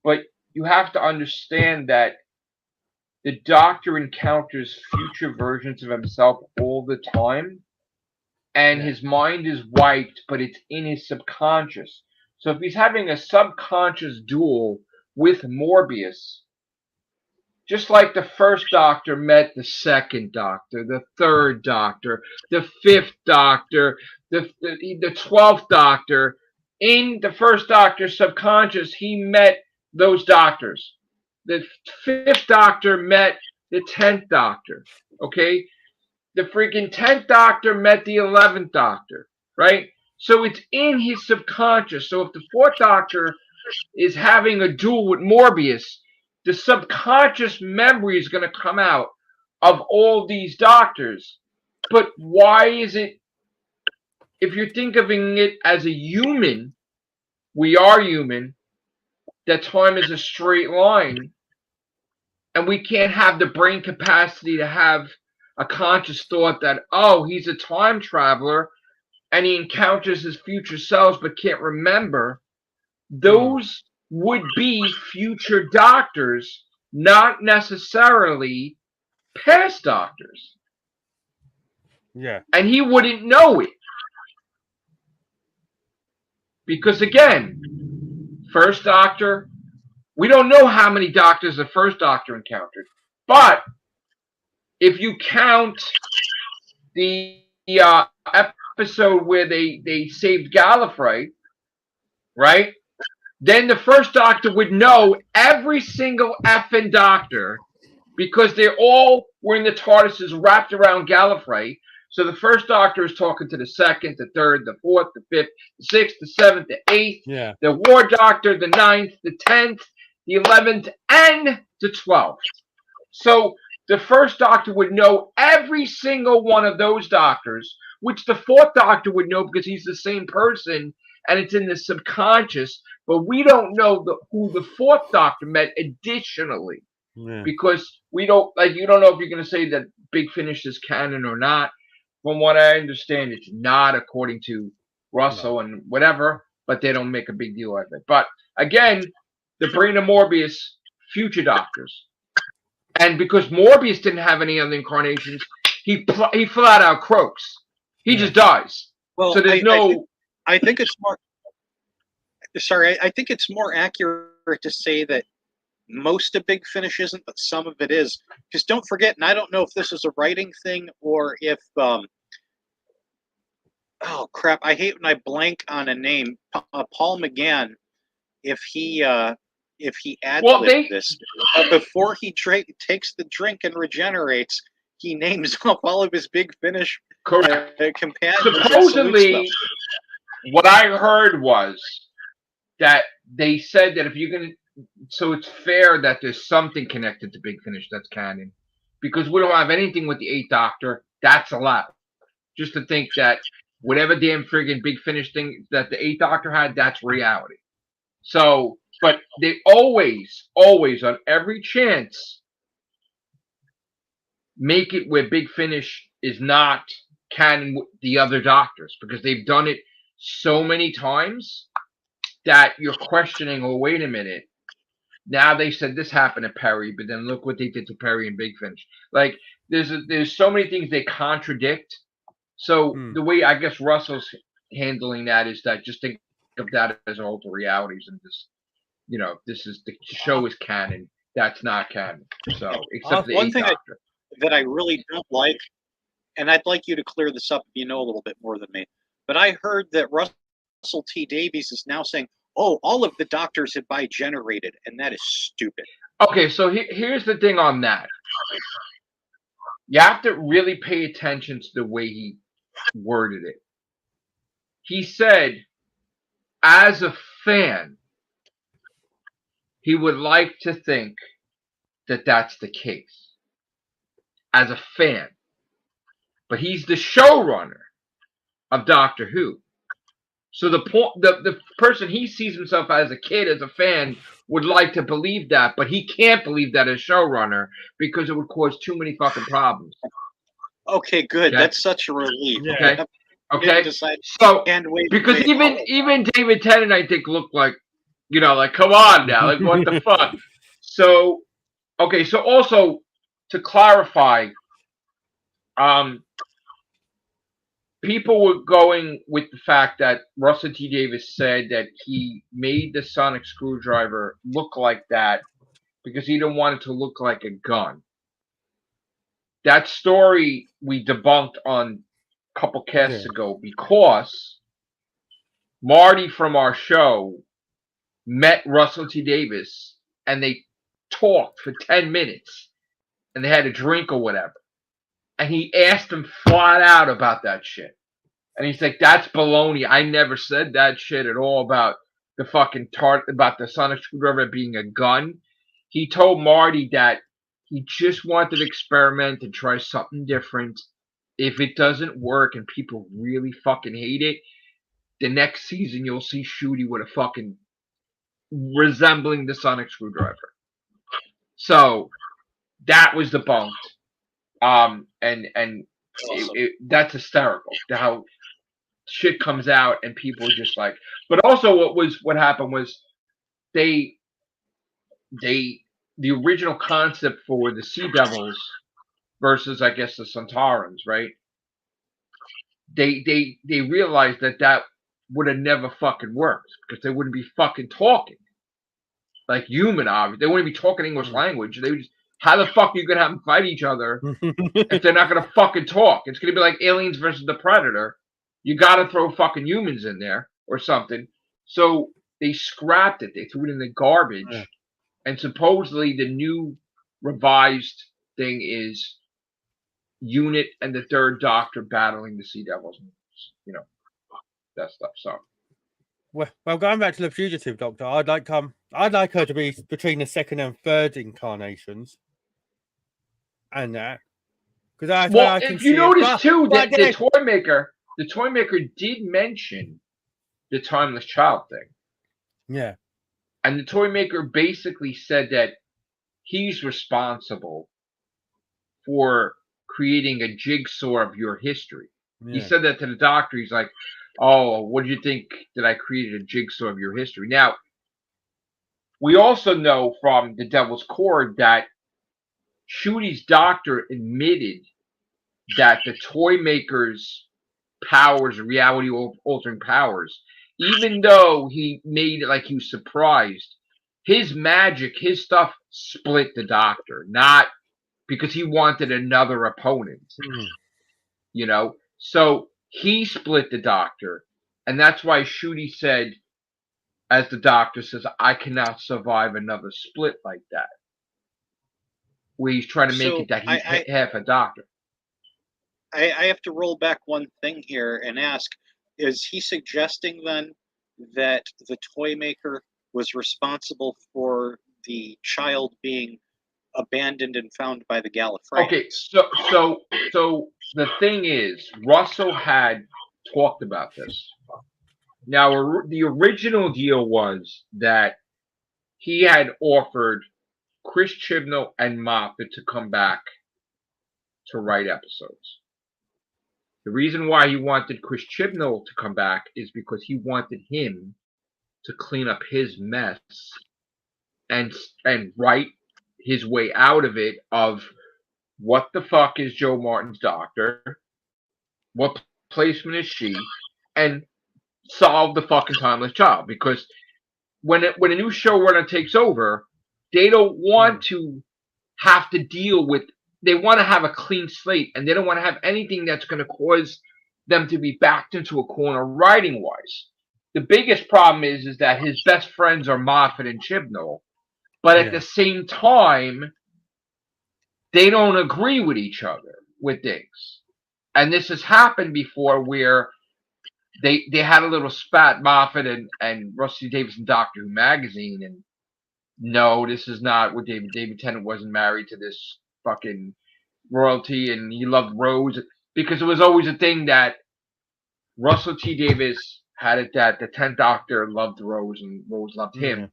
but you have to understand that the Doctor encounters future versions of himself all the time, and his mind is wiped, but it's in his subconscious. So if he's having a subconscious duel with Morbius, just like the first Doctor met the second Doctor, the third Doctor, the fifth Doctor, the 12th Doctor, in the first Doctor's subconscious, he met those Doctors. The 5th Doctor met the 10th Doctor, okay? The freaking 10th Doctor met the 11th Doctor, right? So it's in his subconscious. So if the 4th Doctor is having a duel with Morbius, the subconscious memory is going to come out of all these Doctors. But why is it, if you're thinking it as a human, we are human, that time is a straight line, and we can't have the brain capacity to have a conscious thought that, oh, he's a time traveler and he encounters his future selves but can't remember. Those would be future Doctors, not necessarily past Doctors. Yeah. And he wouldn't know it. Because again, first Doctor, we don't know how many doctors the first Doctor encountered, but if you count the episode where they saved Gallifrey, right? Then the first Doctor would know every single effing Doctor because they all were in the TARDISes wrapped around Gallifrey. So the first Doctor is talking to the second, the third, the fourth, the fifth, the sixth, the seventh, the eighth, the War Doctor, the ninth, the 10th, the 11th, and the 12th. So the first Doctor would know every single one of those Doctors, which the fourth Doctor would know because he's the same person and it's in the subconscious, but we don't know who the fourth Doctor met additionally. Because we don't, like, you don't know if you're going to say that Big Finish is canon or not. From what I understand, it's not, according to Russell and whatever, but they don't make a big deal out of it. But again, the brain of Morbius, future Doctors. And because Morbius didn't have any other incarnations, he flat out croaks. He just dies. Well, so there's I think it's more. Sorry, I think it's more accurate to say that most of Big Finish isn't, but some of it is. Because don't forget, and I don't know if this is a writing thing or if oh crap, I hate when I blank on a name. Paul McGann, if he ad-libbed this, before he takes the drink and regenerates, he names off all of his Big Finish companions. Supposedly, what I heard was that they said that if you're going to, so it's fair that there's something connected to Big Finish that's canon. Because we don't have anything with the 8th Doctor, that's allowed. Just to think that whatever damn friggin' Big Finish thing that the 8th Doctor had, that's reality. So, but they always, on every chance, make it where Big Finish is not canon with the other Doctors. Because they've done it so many times that you're questioning, oh, wait a minute. Now they said this happened to Perry, but then look what they did to Perry and Big Finish. Like, there's so many things they contradict. So the way I guess Russell's handling that is that just think of that as alter realities and just, this is the show is canon. That's not canon. So except the one thing Doctor. that I really don't like, and I'd like you to clear this up if you know a little bit more than me. But I heard that Russell T Davies is now saying, oh, all of the Doctors have bi-generated, and that is stupid. Okay, so here's the thing on that. You have to really pay attention to the way he worded it. He said, as a fan, he would like to think that that's the case. As a fan. But he's the showrunner of Doctor Who. So the person he sees himself as a kid, as a fan, would like to believe that, but he can't believe that as showrunner because it would cause too many fucking problems. Okay, good. Okay? That's such a relief. Okay. Okay. So because even David Tennant, I think, looked like, like, come on now, like, what the fuck? So okay. So also to clarify, people were going with the fact that Russell T Davies said that he made the sonic screwdriver look like that because he didn't want it to look like a gun. That story we debunked on a couple casts ago because Marty from our show met Russell T Davies and they talked for 10 minutes and they had a drink or whatever. And he asked him flat out about that shit. And he's like, that's baloney. I never said that shit at all about the fucking about the sonic screwdriver being a gun. He told Marty that he just wanted to experiment and try something different. If it doesn't work and people really fucking hate it, the next season you'll see Shooty with a fucking resembling the sonic screwdriver. So that was debunked. And that's hysterical. How shit comes out and people are just like. But also, what happened was the original concept for the Sea Devils versus, I guess, the Centaurans, right? They realized that would have never fucking worked because they wouldn't be fucking talking like human. Obviously, they wouldn't be talking English language. They would just, how the fuck are you gonna have them fight each other if they're not gonna fucking talk? It's gonna be like Aliens versus the Predator. You gotta throw fucking humans in there or something. So they scrapped it. They threw it in the garbage. Yeah. And supposedly the new revised thing is Unit and the Third Doctor battling the Sea Devils. You know, that stuff. So. Well, going back to the Fugitive Doctor, I'd like her to be between the second and third incarnations, and that because that's well, I can if you see notice too that the toy maker did mention the timeless child thing. Yeah, and the toy maker basically said that he's responsible for creating a jigsaw of your history. Yeah. He said that to the Doctor. He's like, "Oh, what do you think that I created a jigsaw of your history?" Now, we also know from the Devil's Cord that Ncuti's Doctor admitted that the toy maker's powers, reality-altering powers, even though he made it like he was surprised, his magic, his stuff split the Doctor, not because he wanted another opponent. You know? So he split the Doctor, and that's why Ncuti said, as the Doctor says, I cannot survive another split like that. Where he's trying to make it that he's half a Doctor. I have to roll back one thing here and ask, is he suggesting then that the toy maker was responsible for the child being abandoned and found by the Gallifreyans? Okay, so the thing is, Russell had talked about this. Now, the original deal was that he had offered Chris Chibnall and Moffat to come back to write episodes. The reason why he wanted Chris Chibnall to come back is because he wanted him to clean up his mess and write his way out of it of what the fuck is Joe Martin's Doctor, what placement is she, and solve the fucking timeless child. Because when a new showrunner takes over, they don't want to have to deal with. They want to have a clean slate, and they don't want to have anything that's going to cause them to be backed into a corner writing wise. The biggest problem is that his best friends are Moffat and Chibnall, but at the same time, they don't agree with each other with things. And this has happened before where they had a little spat, Moffat and Rusty Davidson Doctor Who magazine, and no, this is not what David Tennant wasn't married to this fucking royalty, and he loved Rose, because it was always a thing that Russell T Davies had it that the 10th Doctor loved Rose and Rose loved him.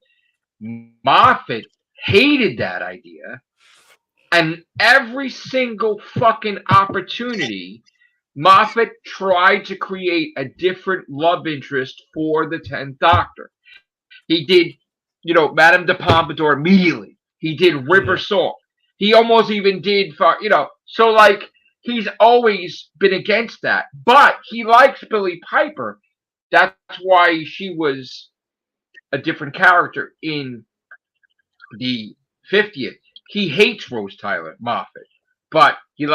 Moffat hated that idea, and every single fucking opportunity, Moffat tried to create a different love interest for the 10th Doctor. He did, Madame de Pompadour immediately. He did River Song. He almost even did, so like, he's always been against that. But he likes Billie Piper. That's why she was a different character in the 50th. He hates Rose Tyler, Moffat. But he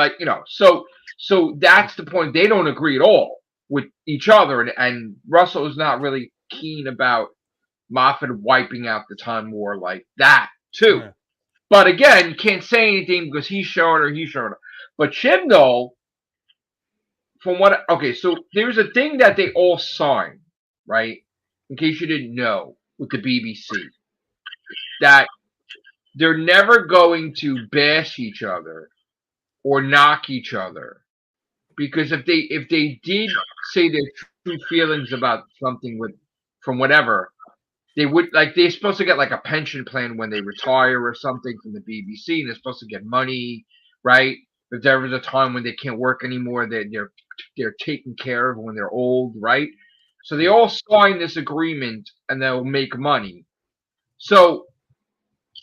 so that's the point. They don't agree at all with each other. And Russell is not really keen about Moffat wiping out the Time War like that, too. Yeah. But again, you can't say anything because he's showing her. But Chibnall, so there's a thing that they all signed, right? In case you didn't know, with the BBC, that they're never going to bash each other or knock each other, because if they did say their true feelings about something from whatever, they would, like, they're supposed to get like a pension plan when they retire or something from the BBC, and they're supposed to get money, right? If there was a time when they can't work anymore, they're taken care of when they're old, right? So they all sign this agreement and they'll make money. So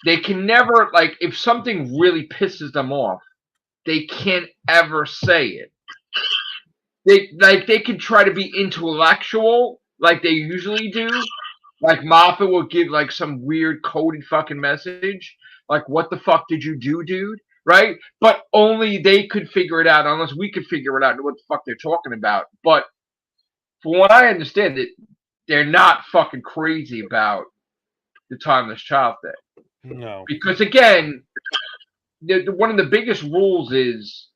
they can never, like, if something really pisses them off, they can't ever say it. They can try to be intellectual, like they usually do. Like Moffat will give like some weird coded fucking message, like "What the fuck did you do, dude?" Right? But only they could figure it out, unless we could figure it out and what the fuck they're talking about. But from what I understand, it they're not fucking crazy about the timeless child thing. No, because again, one of the biggest rules is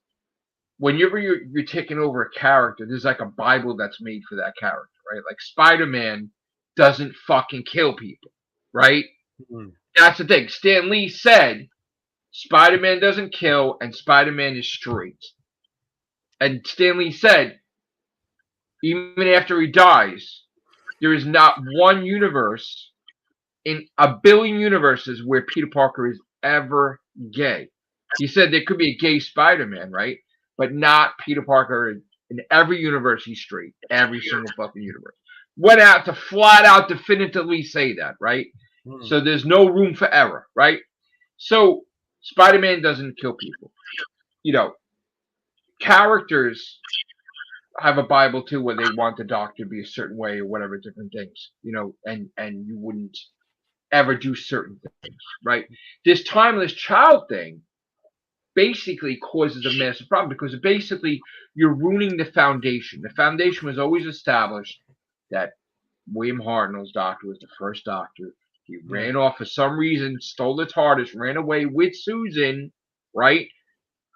whenever you're taking over a character, there's like a Bible that's made for that character, right? Like Spider-Man doesn't fucking kill people, right? Mm-hmm. That's the thing. Stan Lee said Spider-Man doesn't kill and Spider-Man is straight. And Stan Lee said, even after he dies, there is not one universe in a billion universes where Peter Parker is ever gay. He said there could be a gay Spider-Man, right? But not Peter Parker. In every universe, he's straight. Every single fucking universe. Went out to flat out definitively say that, right? Mm-hmm. So there's no room for error, right? So Spider-Man doesn't kill people. You know, characters have a Bible too where they want the Doctor to be a certain way or whatever, different things, you know, and you wouldn't ever do certain things, right? This timeless child thing basically causes a massive problem because basically you're ruining the foundation. The foundation was always established that William Hartnell's Doctor was the first Doctor. He ran off for some reason, stole the TARDIS, ran away with Susan, right?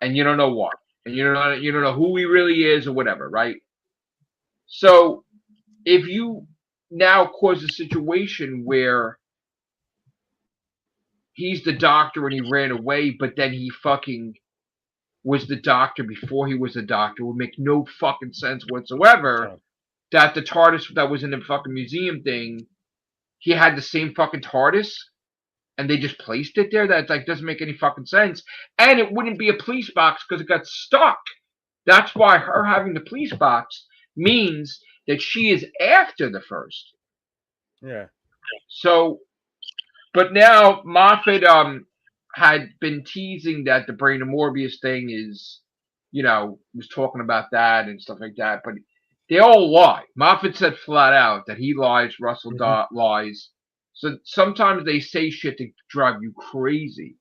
And you don't know what, and you don't know who he really is or whatever, right? So if you now cause a situation where he's the Doctor and he ran away, but then he fucking was the Doctor before he was the Doctor, would make no fucking sense whatsoever. Oh. That the TARDIS that was in the fucking museum thing, he had the same fucking TARDIS, and they just placed it there. That like doesn't make any fucking sense. And it wouldn't be a police box because it got stuck. That's why her having the police box means that she is after the first. Yeah. So, but now Moffat had been teasing that the Brain of Morbius thing is, you know, was talking about that and stuff like that. But they all lie. Moffat said flat out that he lies, Russell lies. So sometimes they say shit to drive you crazy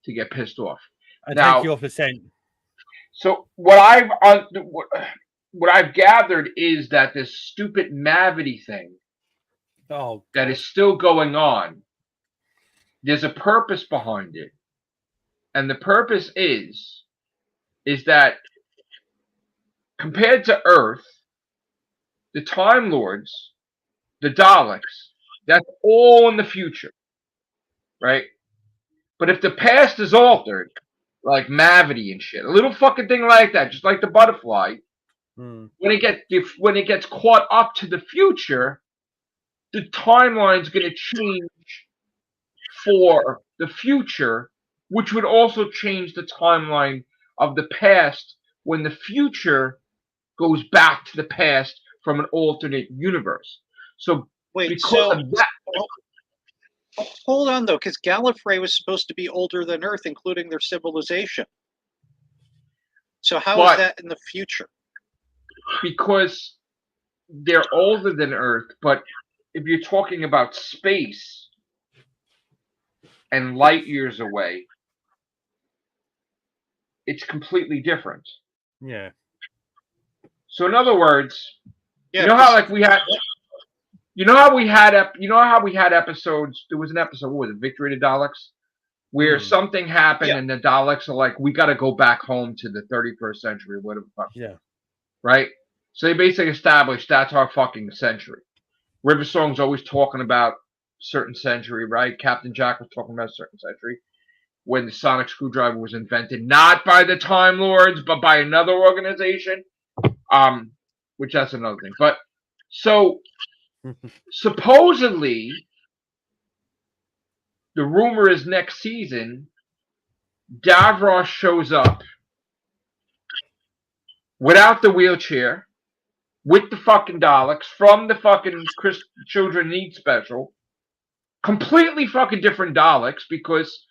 to get pissed off. And now, take you off the scent. So what I've gathered is that this stupid Mavity thing that is still going on, there's a purpose behind it. And the purpose is that compared to Earth, the Time Lords, the Daleks, that's all in the future, right? But if the past is altered, like Mavity and shit, a little fucking thing like that, just like the butterfly, when it gets caught up to the future, the timeline's going to change for the future, which would also change the timeline of the past when the future goes back to the past from an alternate universe. So because of that. Hold on, though, because Gallifrey was supposed to be older than Earth, including their civilization. So how is that in the future? Because they're older than Earth, but if you're talking about space and light years away, it's completely different. Yeah. So in other words, you know how like we had. You know how we had episodes. There was an episode, what was it, Victory of the Daleks, where something happened and the Daleks are like, we got to go back home to the 31st century, whatever the fuck. Yeah. Right. So they basically established that's our fucking century. River Song's always talking about certain century, right? Captain Jack was talking about a certain century when the sonic screwdriver was invented, not by the Time Lords, but by another organization. Which that's another thing. But so. Supposedly, the rumor is next season, Davros shows up without the wheelchair, with the fucking Daleks, from the fucking Children Need special, completely fucking different Daleks, because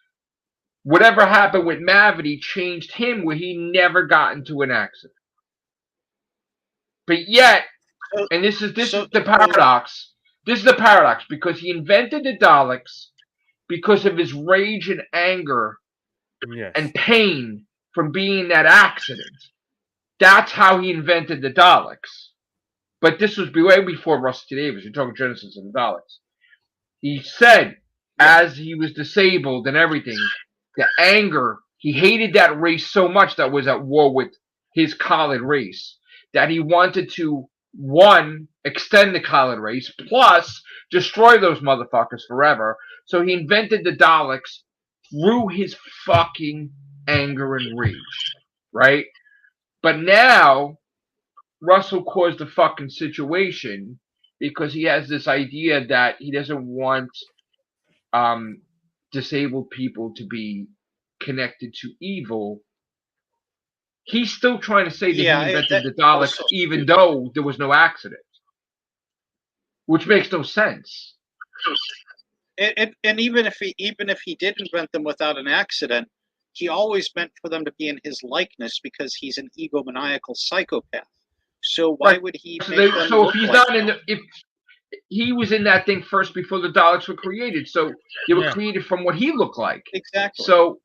whatever happened with Mavity changed him where he never got into an accident. But yet, and this is the paradox. This is the paradox because he invented the Daleks because of his rage and anger and pain from being in that accident. That's how he invented the Daleks. But this was way before Rusty Davies. You're talking Genesis and the Daleks. He said, as he was disabled and everything, the anger, he hated that race so much that was at war with his Khalid race, that he wanted to, one, extend the Khalid race, plus destroy those motherfuckers forever. So he invented the Daleks through his fucking anger and rage, right? But now, Russell caused the fucking situation because he has this idea that he doesn't want disabled people to be connected to evil. He's still trying to say that he invented the Daleks even though there was no accident, which makes no sense. And even if he did invent them without an accident, he always meant for them to be in his likeness because he's an egomaniacal psychopath. So why would he make them so if he's not in if he was in that thing first before the Daleks were created, so they were created from what he looked like. Exactly. So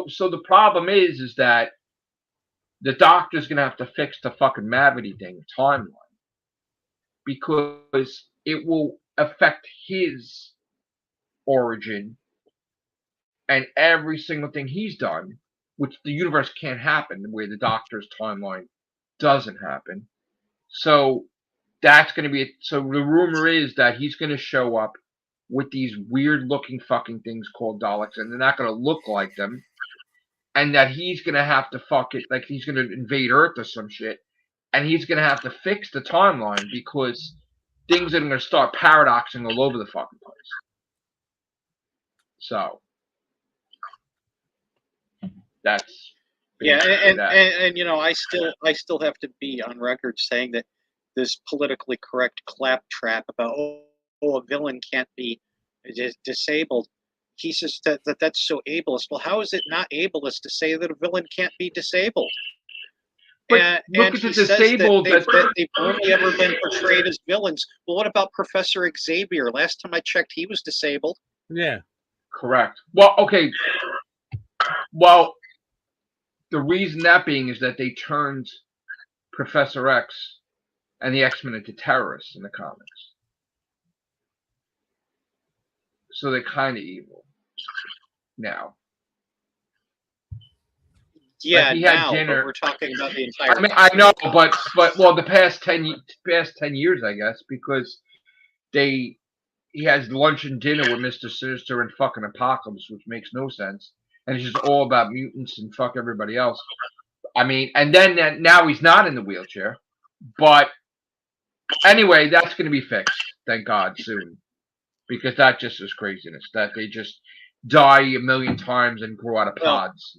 so the problem is that the Doctor's gonna have to fix the fucking Mavity thing timeline because it will affect his origin and every single thing he's done, which the universe can't happen where the Doctor's timeline doesn't happen. So that's going to be so the rumor is that he's going to show up with these weird looking fucking things called Daleks, and they're not going to look like them, and that he's going to have to fuck it, like he's going to invade Earth or some shit, and he's going to have to fix the timeline because things are going to start paradoxing all over the fucking place. So that's and you know, I still have to be on record saying that this politically correct claptrap about a villain can't be disabled. He says that's so ableist. Well, how is it not ableist to say that a villain can't be disabled? But look at the disabled that they've only ever been portrayed as villains. Well, what about Professor Xavier? Last time I checked, he was disabled. Yeah. Correct. Well, okay. Well, the reason that being is that they turned Professor X and the X-Men into terrorists in the comics. So they're kind of evil now. Yeah, like he had dinner. But we're talking about the entire. I mean, I know, but well, the past 10 years, I guess, because he has lunch and dinner with Mr. Sinister and fucking Apocalypse, which makes no sense, and it's just all about mutants and fuck everybody else. I mean, and then now he's not in the wheelchair, but anyway, that's going to be fixed, thank God, soon, because that just is craziness that they just die a million times and grow out of pods.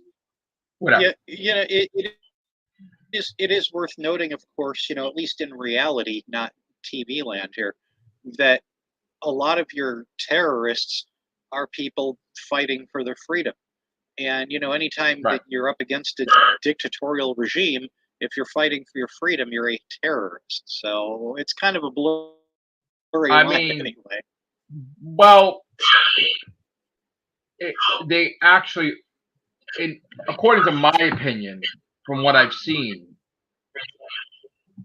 Whatever. Yeah, it is worth noting, of course, you know, at least in reality, not TV land here, that a lot of your terrorists are people fighting for their freedom. And, you know, anytime that you're up against a dictatorial regime, if you're fighting for your freedom, you're a terrorist. So it's kind of a blurry line anyway. Well, they actually, according to my opinion, from what I've seen,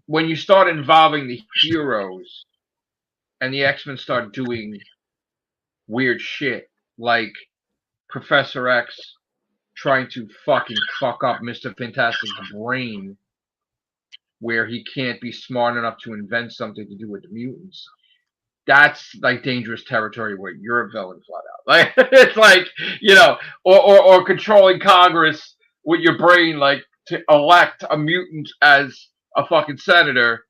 when you start involving the heroes and the X-Men start doing weird shit, like Professor X trying to fucking fuck up Mr. Fantastic's brain, where he can't be smart enough to invent something to do with the mutants. That's like dangerous territory where you're a villain flat out. Like it's like, you know, or controlling Congress with your brain, like to elect a mutant as a fucking senator.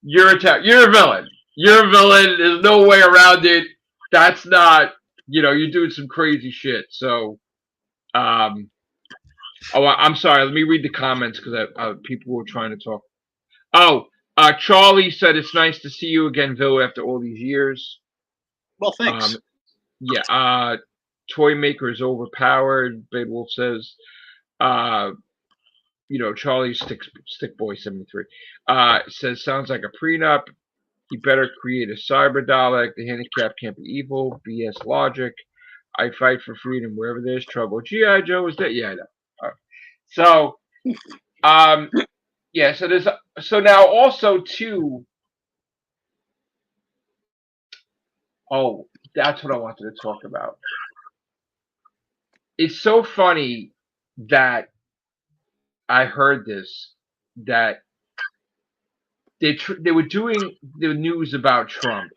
You're a villain. You're a villain. There's no way around it. That's not, you know, you're doing some crazy shit. So, I'm sorry. Let me read the comments because people were trying to talk. Oh, Charlie said it's nice to see you again, Bill, after all these years. Well, thanks. Yeah. Toy Maker is overpowered. Bedwolf says. Charlie Stick Boy 73 says sounds like a prenup. He better create a cyber Dalek. The handicap can't be evil. BS logic. I fight for freedom wherever there's trouble. G.I. Joe is dead. Yeah, I know. So, yeah. So now also too. Oh, that's what I wanted to talk about. It's so funny that I heard this, that they were doing the news about Trump,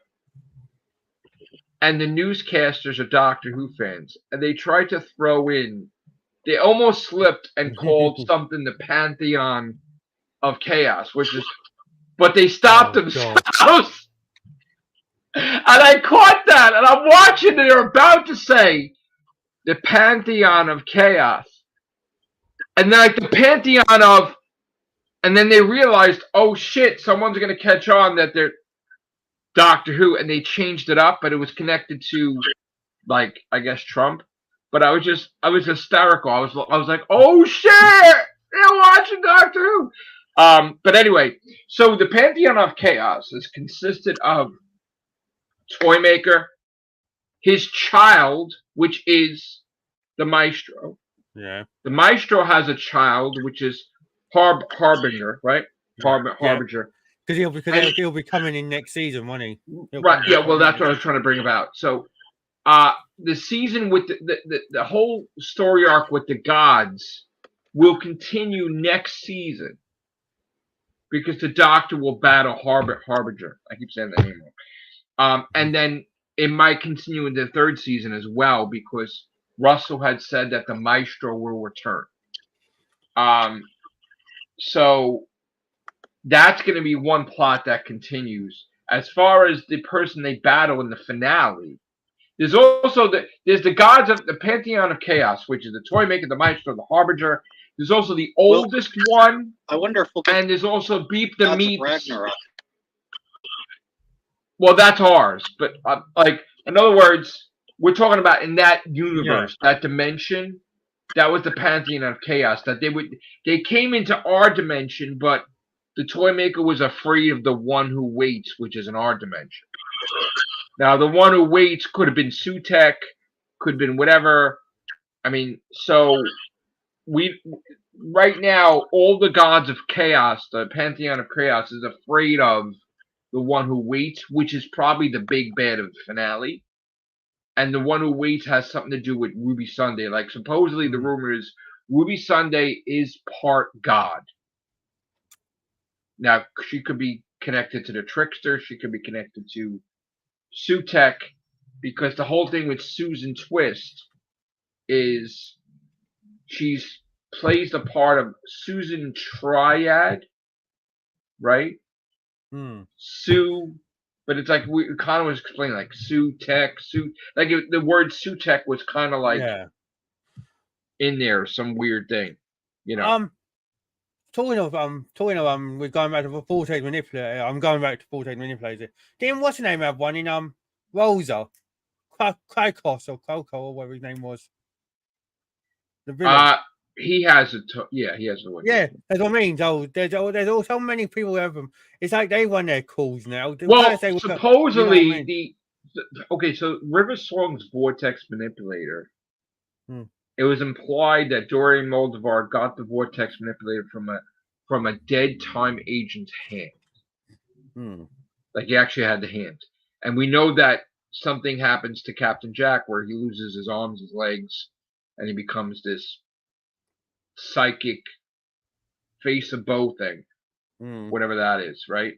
and the newscasters are Doctor Who fans, and they tried to throw in. They almost slipped and called something the Pantheon of Chaos, but they stopped themselves. And I caught that, and I'm watching. They're about to say the Pantheon of Chaos, and then like the Pantheon of, and then they realized, oh shit, someone's gonna catch on that they're Doctor Who, and they changed it up, but it was connected to, like, I guess Trump. But I was hysterical. I was like, oh shit, they're watching Doctor Who. But anyway, so the Pantheon of Chaos is consisted of Toymaker, his child, which is the Maestro. Yeah. The Maestro has a child, which is Harbinger, right? Harbinger. Because he'll be coming in next season, won't he? Right. Yeah. Well, that's what I was trying to bring about. So, the season with the whole story arc with the gods will continue next season, because the Doctor will battle Harbinger. I keep saying that name wrong. And then it might continue in the third season as well, because Russell had said that the Maestro will return. So that's going to be one plot that continues. As far as the person they battle in the finale, there's also the gods of the Pantheon of Chaos, which is the Toymaker, the Maestro, the Harbinger. There's also the oldest one. I wonder if and there's also Beep the Meeps. Ragnarok. Well, that's ours, but in other words, we're talking about in that universe, that dimension. That was the Pantheon of Chaos. That they came into our dimension, but the Toymaker was afraid of the One Who Waits, which is in our dimension. Now, the One Who Waits could have been Sutek, could have been whatever. I mean, so right now, all the gods of chaos, the Pantheon of Chaos, is afraid of the One Who Waits, which is probably the big bad of the finale. And the One Who Waits has something to do with Ruby Sunday. Like, supposedly the rumor is Ruby Sunday is part god. Now, she could be connected to the Trickster. She could be connected to Sutek, because the whole thing with Susan Twist is she's plays the part of Susan Triad, right? Sue, but it's like we kind of was explaining, like Sutek, like the word Sutek was kind of like in there, some weird thing, Talking of we're going back to Vortex Manipulator. I'm going back to Vortex Manipulator. Didn't what's the name have one in Rosa, Krykos or Coco or whatever his name was. The villain. He has he has the one. Yeah, that's what I mean. So there's so many people who have them. It's like they won their calls now. Well, supposedly so River Song's Vortex Manipulator. It was implied that Dorian Moldovar got the Vortex Manipulator from a dead time agent's hand. Like, he actually had the hand. And we know that something happens to Captain Jack where he loses his arms, his legs, and he becomes this psychic face of bow thing. Whatever that is, right?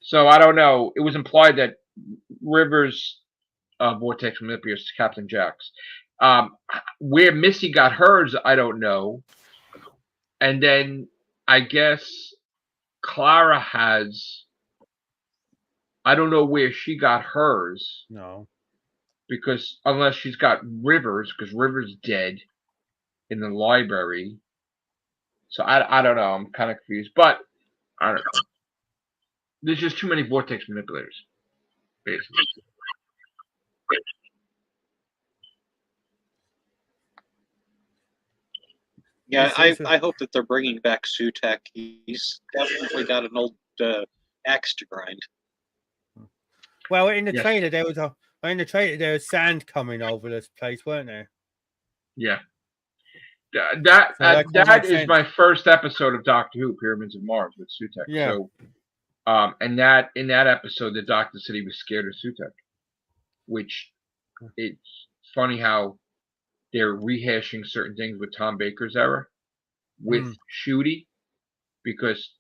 So I don't know. It was implied that River's Vortex Manipulator is Captain Jack's. Where Missy got hers, I don't know. And then I guess Clara has. I don't know where she got hers. No. Because unless she's got Rivers, because Rivers dead in the library. So I don't know. I'm kind of confused. But I don't know. There's just too many Vortex Manipulators, basically. Yeah, I hope that they're bringing back Sutek. He's definitely got an old axe to grind. Well, in the trailer there was sand coming over this place, weren't there? Yeah. That is my first episode of Doctor Who, Pyramids of Mars with Sutek. Yeah. So, and that in that episode, the doctor said he was scared of Sutek, which it's funny how they're rehashing certain things with Tom Baker's era with Shooty, because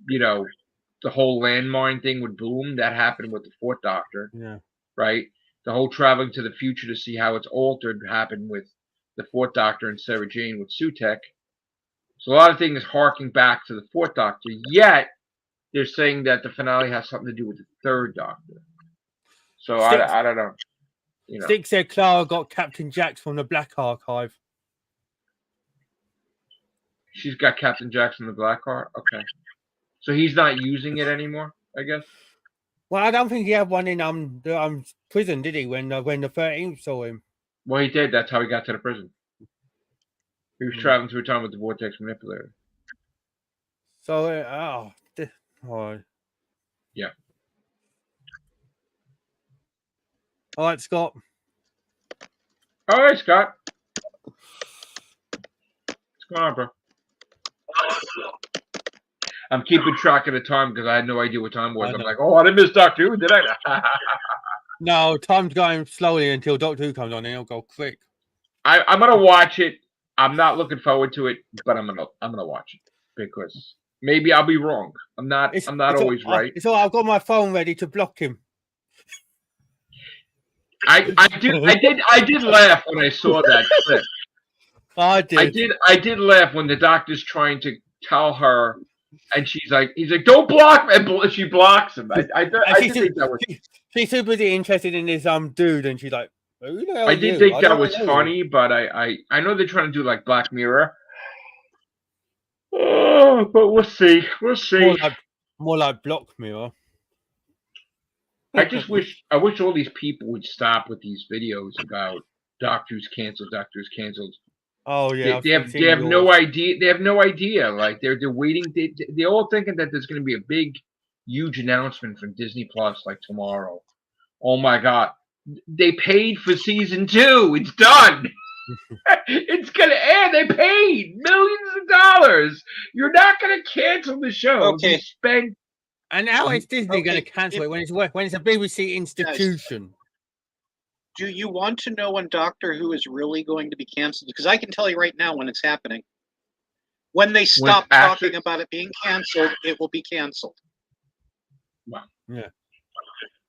the whole landmine thing with Boom that happened with the Fourth Doctor. Yeah. Right. The whole traveling to the future to see how it's altered happened with the Fourth Doctor and Sarah Jane with Sutek. So a lot of things harking back to the Fourth Doctor, yet they're saying that the finale has something to do with the Third Doctor. So I don't know. Stick said Clara got Captain Jax from the Black Archive. She's got Captain Jax from the Black Archive? Okay. So he's not using it anymore, I guess? Well, I don't think he had one in the prison, did he, when the 13th saw him? Well, he did. That's how he got to the prison. He was traveling through time with the Vortex Manipulator. So, yeah. All right, Scott. All right, Scott. What's going on, bro? I'm keeping track of the time because I had no idea what time it was. I'm like, I didn't miss Doctor Who, did I? No, time's going slowly until Doctor Who comes on, and it'll go quick. I'm gonna watch it. I'm not looking forward to it, but I'm gonna watch it because maybe I'll be wrong. I'm not always right. It's all. I've got my phone ready to block him. I did laugh when I saw that clip. I did. I did laugh when the doctor's trying to tell her, and he's like, "Don't block me," and she blocks him. I did think that was. She's super interested in this dude, and she's like, "Who the hell I did think that was funny, but I know they're trying to do like Black Mirror. Oh, but we'll see. We'll see. More like Block Mirror. I wish all these people would stop with these videos about Doctor's canceled. Oh yeah, they have no idea. They have no idea. Like they're waiting. They're all thinking that there's going to be a big, huge announcement from Disney Plus like tomorrow. Oh my God! They paid for season 2. It's done. It's gonna air. They paid millions of dollars. You're not gonna cancel the show. Okay. And now it's Disney going to cancel it when it's a BBC institution. Do you want to know when Doctor Who is really going to be canceled? Because I can tell you right now when it's happening. When they stop talking about it being canceled, it will be canceled. Wow. Yeah.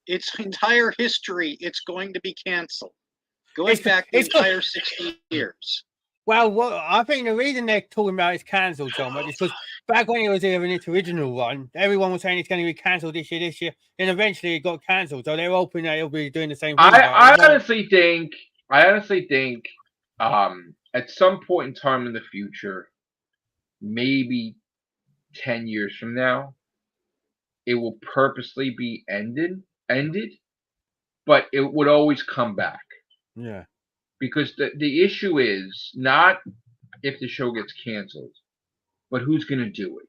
Its entire history, it's going to be canceled. Going back the entire 60 years. Well, I think the reason they're talking about it's cancelled so much is because back when it was in its original run, everyone was saying it's going to be cancelled this year, and eventually it got cancelled. So they're hoping that it'll be doing the same thing. I honestly think, at some point in time in the future, maybe 10 years from now, it will purposely be ended, but it would always come back. Yeah. Because the issue is not if the show gets canceled, but who's going to do it.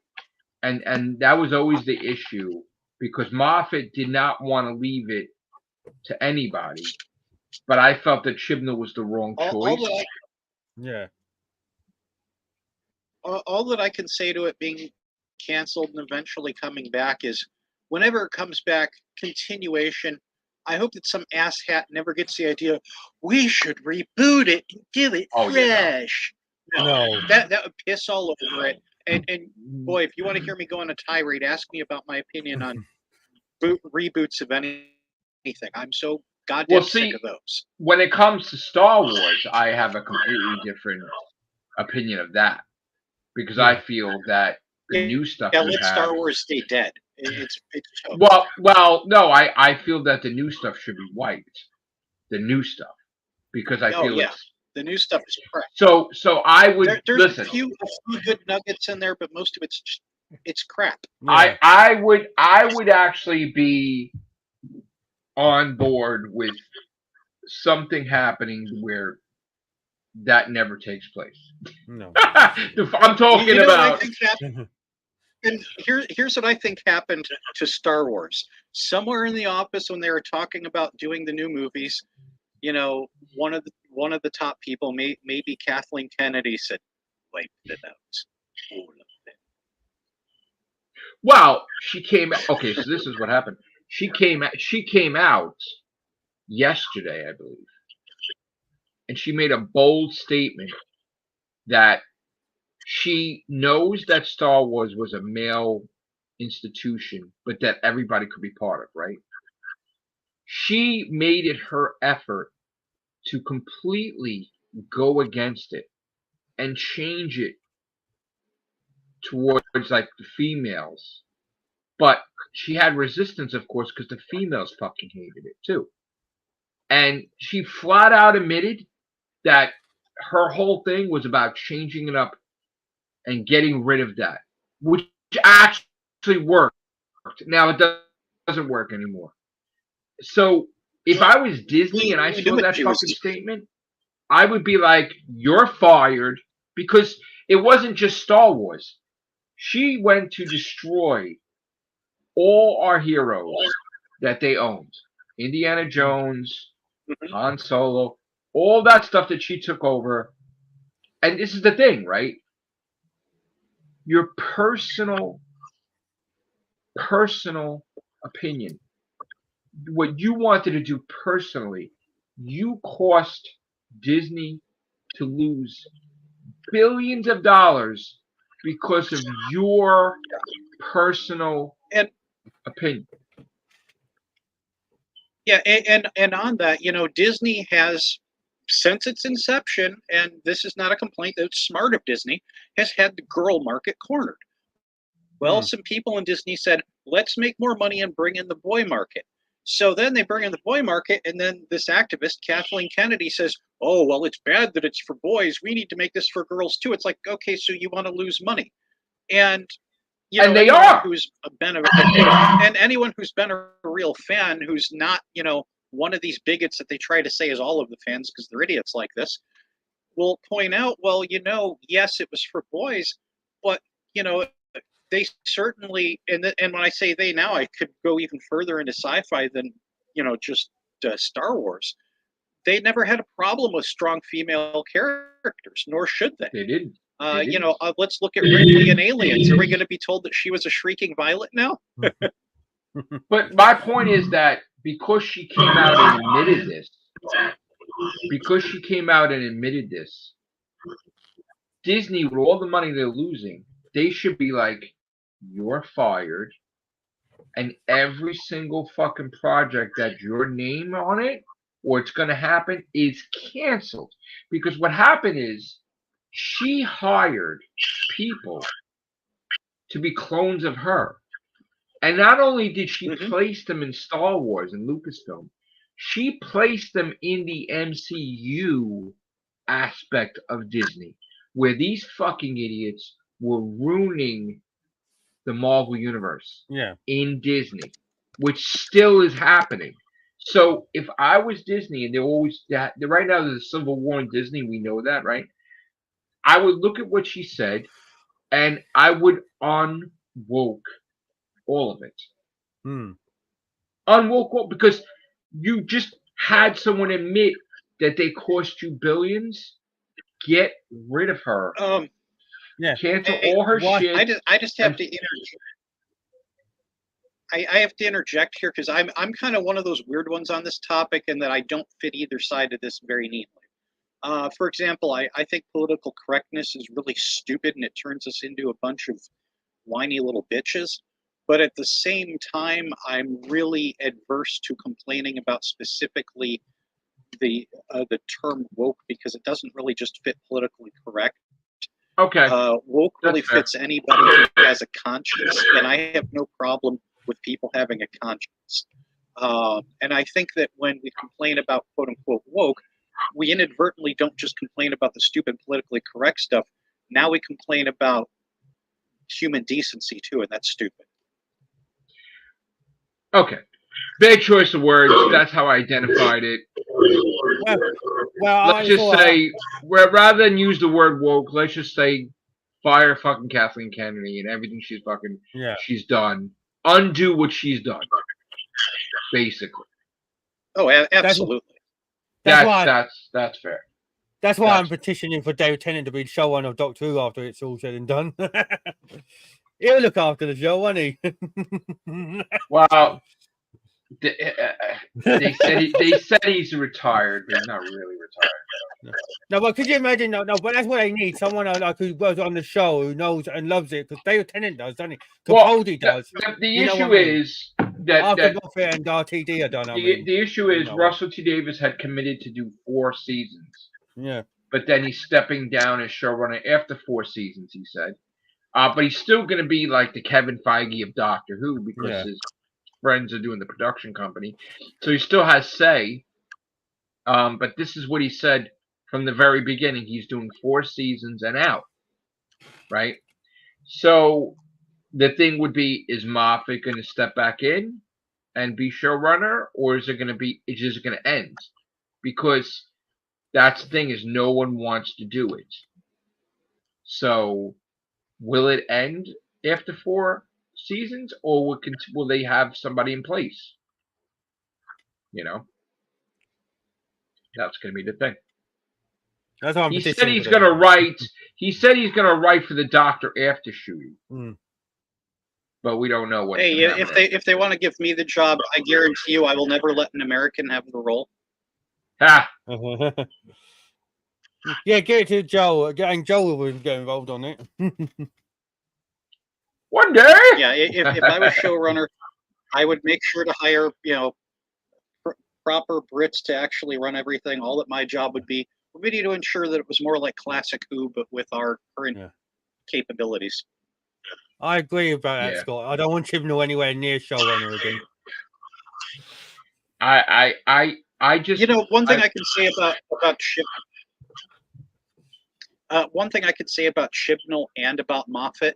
And that was always the issue, because Moffat did not want to leave it to anybody. But I felt that Chibnall was the wrong choice. All that I can say to it being canceled and eventually coming back is whenever it comes back, continuation. I hope that some asshat never gets the idea we should reboot it and do it fresh. Yeah, no. That would piss all over it. And boy, if you want to hear me go on a tirade, ask me about my opinion on reboots of anything. I'm so goddamn sick of those. When it comes to Star Wars, I have a completely different opinion of that, because I feel that the new stuff. Yeah, let Star Wars stay dead. It's well, no, I feel that the new stuff should be wiped. The new stuff, because I feel the new stuff is crap. So I would there's listen. A few good nuggets in there, but most of it's crap. Yeah. I would actually be on board with something happening where that never takes place. No. I'm talking about. And here's what I think happened to Star Wars. Somewhere in the office when they were talking about doing the new movies, one of the top people, maybe Kathleen Kennedy, said, "Wipe the notes." Well, she came. Okay, so this is what happened. She came out yesterday, I believe, and she made a bold statement that she knows that Star Wars was a male institution, but that everybody could be part of, right? She made it her effort to completely go against it and change it towards like the females. But she had resistance, of course, because the females fucking hated it too. And she flat out admitted that her whole thing was about changing it up and getting rid of that, which actually worked. Now it doesn't work anymore. So if I was Disney and I saw that fucking statement, I would be like, "You're fired," because it wasn't just Star Wars. She went to destroy all our heroes that they owned. Indiana Jones, Han Solo, all that stuff that she took over. And this is the thing, right? Your personal opinion, what you wanted to do personally, you cost Disney to lose billions of dollars because of your personal opinion. Yeah, and on that, Disney has, since its inception, and this is not a complaint, that's smart of Disney, has had the girl market cornered. Well, some people in Disney said, let's make more money and bring in the boy market. So then they bring in the boy market, and then this activist, Kathleen Kennedy, says, oh, well, it's bad that it's for boys. We need to make this for girls, too. It's like, okay, so you want to lose money. And, they are. Who's been and anyone who's been a real fan who's not, one of these bigots that they try to say is all of the fans because they're idiots like this, will point out, well, yes, it was for boys, but, they certainly, and when I say they now, I could go even further into sci-fi than, just Star Wars. They never had a problem with strong female characters, nor should they. They didn't. Let's look at Ripley and Aliens. Are we going to be told that she was a shrieking violet now? But my point is that because she came out and admitted this, Disney, with all the money they're losing, they should be like, you're fired, and every single fucking project that your name on it or it's going to happen is canceled. Because what happened is she hired people to be clones of her. And not only did she place them in Star Wars and Lucasfilm, she placed them in the MCU aspect of Disney, where these fucking idiots were ruining the Marvel Universe in Disney, which still is happening. So if I was Disney, and right now there's a civil war in Disney, we know that, right? I would look at what she said, and I would unwoke all of it. Unwoke, because you just had someone admit that they cost you billions. Get rid of her. Cancel all her shit. I just have to interject. I have to interject here because I'm kind of one of those weird ones on this topic, and that I don't fit either side of this very neatly. For example, I think political correctness is really stupid, and it turns us into a bunch of whiny little bitches. But at the same time, I'm really adverse to complaining about specifically the term woke, because it doesn't really just fit politically correct. Okay. Woke really fits anybody who has a conscience, and I have no problem with people having a conscience. And I think that when we complain about quote unquote woke, we inadvertently don't just complain about the stupid politically correct stuff. Now we complain about human decency too, and that's stupid. Okay. Bad choice of words. That's how I identified it. Well, let's just say, rather than use the word woke, let's just say fire fucking Kathleen Kennedy and everything she's done. Undo what she's done, basically. Oh, absolutely. That's fair. That's why I'm petitioning for David Tennant to be the showrunner of Doctor Who after it's all said and done. He'll look after the show, won't he? Well, they said he's retired, but he's not really retired. No, but could you imagine? No, but that's what they need. Someone like who was on the show who knows and loves it, because David Tennant does, doesn't he? Capaldi does. The issue is that after Moffat and RTD are done. The issue is Russell T Davies had committed to do 4 seasons. Yeah. But then he's stepping down as showrunner after 4 seasons, he said. But he's still going to be like the Kevin Feige of Doctor Who, because his friends are doing the production company. So he still has say. But this is what he said from the very beginning. He's doing 4 seasons and out. Right? So the thing would be, is Moffat going to step back in and be showrunner? Or is it just going to end? Because that's the thing, is no one wants to do it. So will it end after 4 seasons, or will they have somebody in place? That's going to be the thing. That's what he said he's going to write. He said he's going to write for the Doctor after shooting, but we don't know what. Hey, if they want to give me the job, I guarantee you, I will never let an American have the role. Ha! Yeah, get it to Joel. And Joel will get involved on it. One day. Yeah, if I was showrunner, I would make sure to hire, proper Brits to actually run everything. All that my job would be to ensure that it was more like classic Who, but with our current capabilities. I agree about that, Scott. I don't want Chibnall anywhere near showrunner again. I just, one thing I can say about one thing I could say about Chibnall and about Moffat,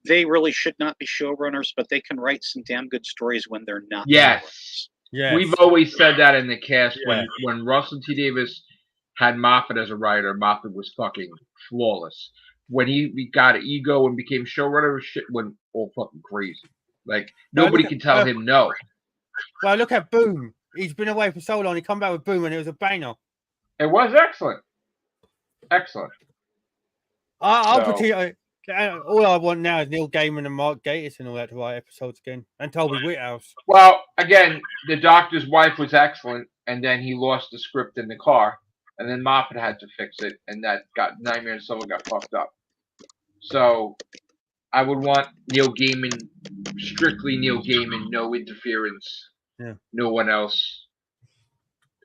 they really should not be showrunners, but they can write some damn good stories when they're not. Yes. We've always said that in the cast. When Russell T Davies had Moffat as a writer, Moffat was fucking flawless. When he got an ego and became showrunner, shit went all fucking crazy. Like, nobody can tell him no. Well, look at Boom. He's been away for so long. He come back with Boom, and it was a banger. It was excellent. Excellent. All I want now is Neil Gaiman and Mark Gatiss and all that to write episodes again, and Toby Whithouse. Well, again, the Doctor's wife was excellent, and then he lost the script in the car, and then Moffat had to fix it, and that got Nightmare and Someone got fucked up. So I would want Neil Gaiman, strictly Neil Gaiman, no interference, no one else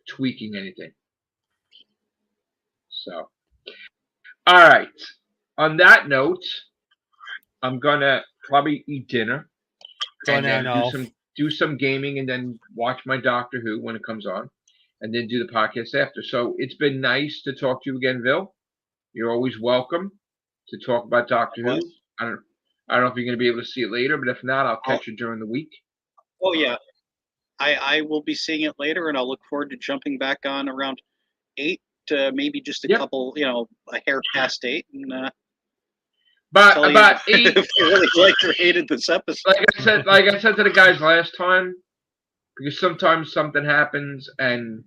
tweaking anything. So, all right. On that note, I'm gonna probably eat dinner and then do some gaming, and then watch my Doctor Who when it comes on, and then do the podcast after. So it's been nice to talk to you again, Vil. You're always welcome to talk about Doctor Who. I don't know if you're gonna be able to see it later, but if not, I'll catch you during the week. Oh yeah, I will be seeing it later, and I'll look forward to jumping back on around 8, maybe just a couple, a hair past 8, and. But about 8. If you really liked or hated this episode. Like I said to the guys last time, because sometimes something happens and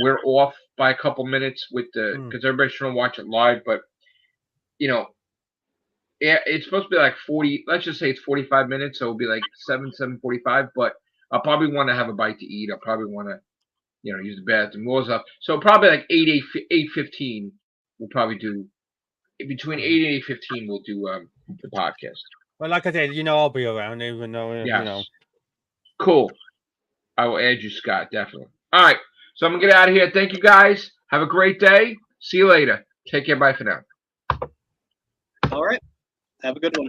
we're off by a couple minutes with because everybody's trying to watch it live, but it's supposed to be like 40. Let's just say it's 45 minutes, so it'll be like 7:45. But I'll probably want to have a bite to eat. I'll probably want to, use the bathroom, all stuff. So probably like 8:15. We'll probably do. Between 8 and 8:15, we'll do the podcast. Well, like I said, I'll be around, even though, Cool. I will add you, Scott, definitely. All right. So I'm going to get out of here. Thank you, guys. Have a great day. See you later. Take care. Bye for now. All right. Have a good one.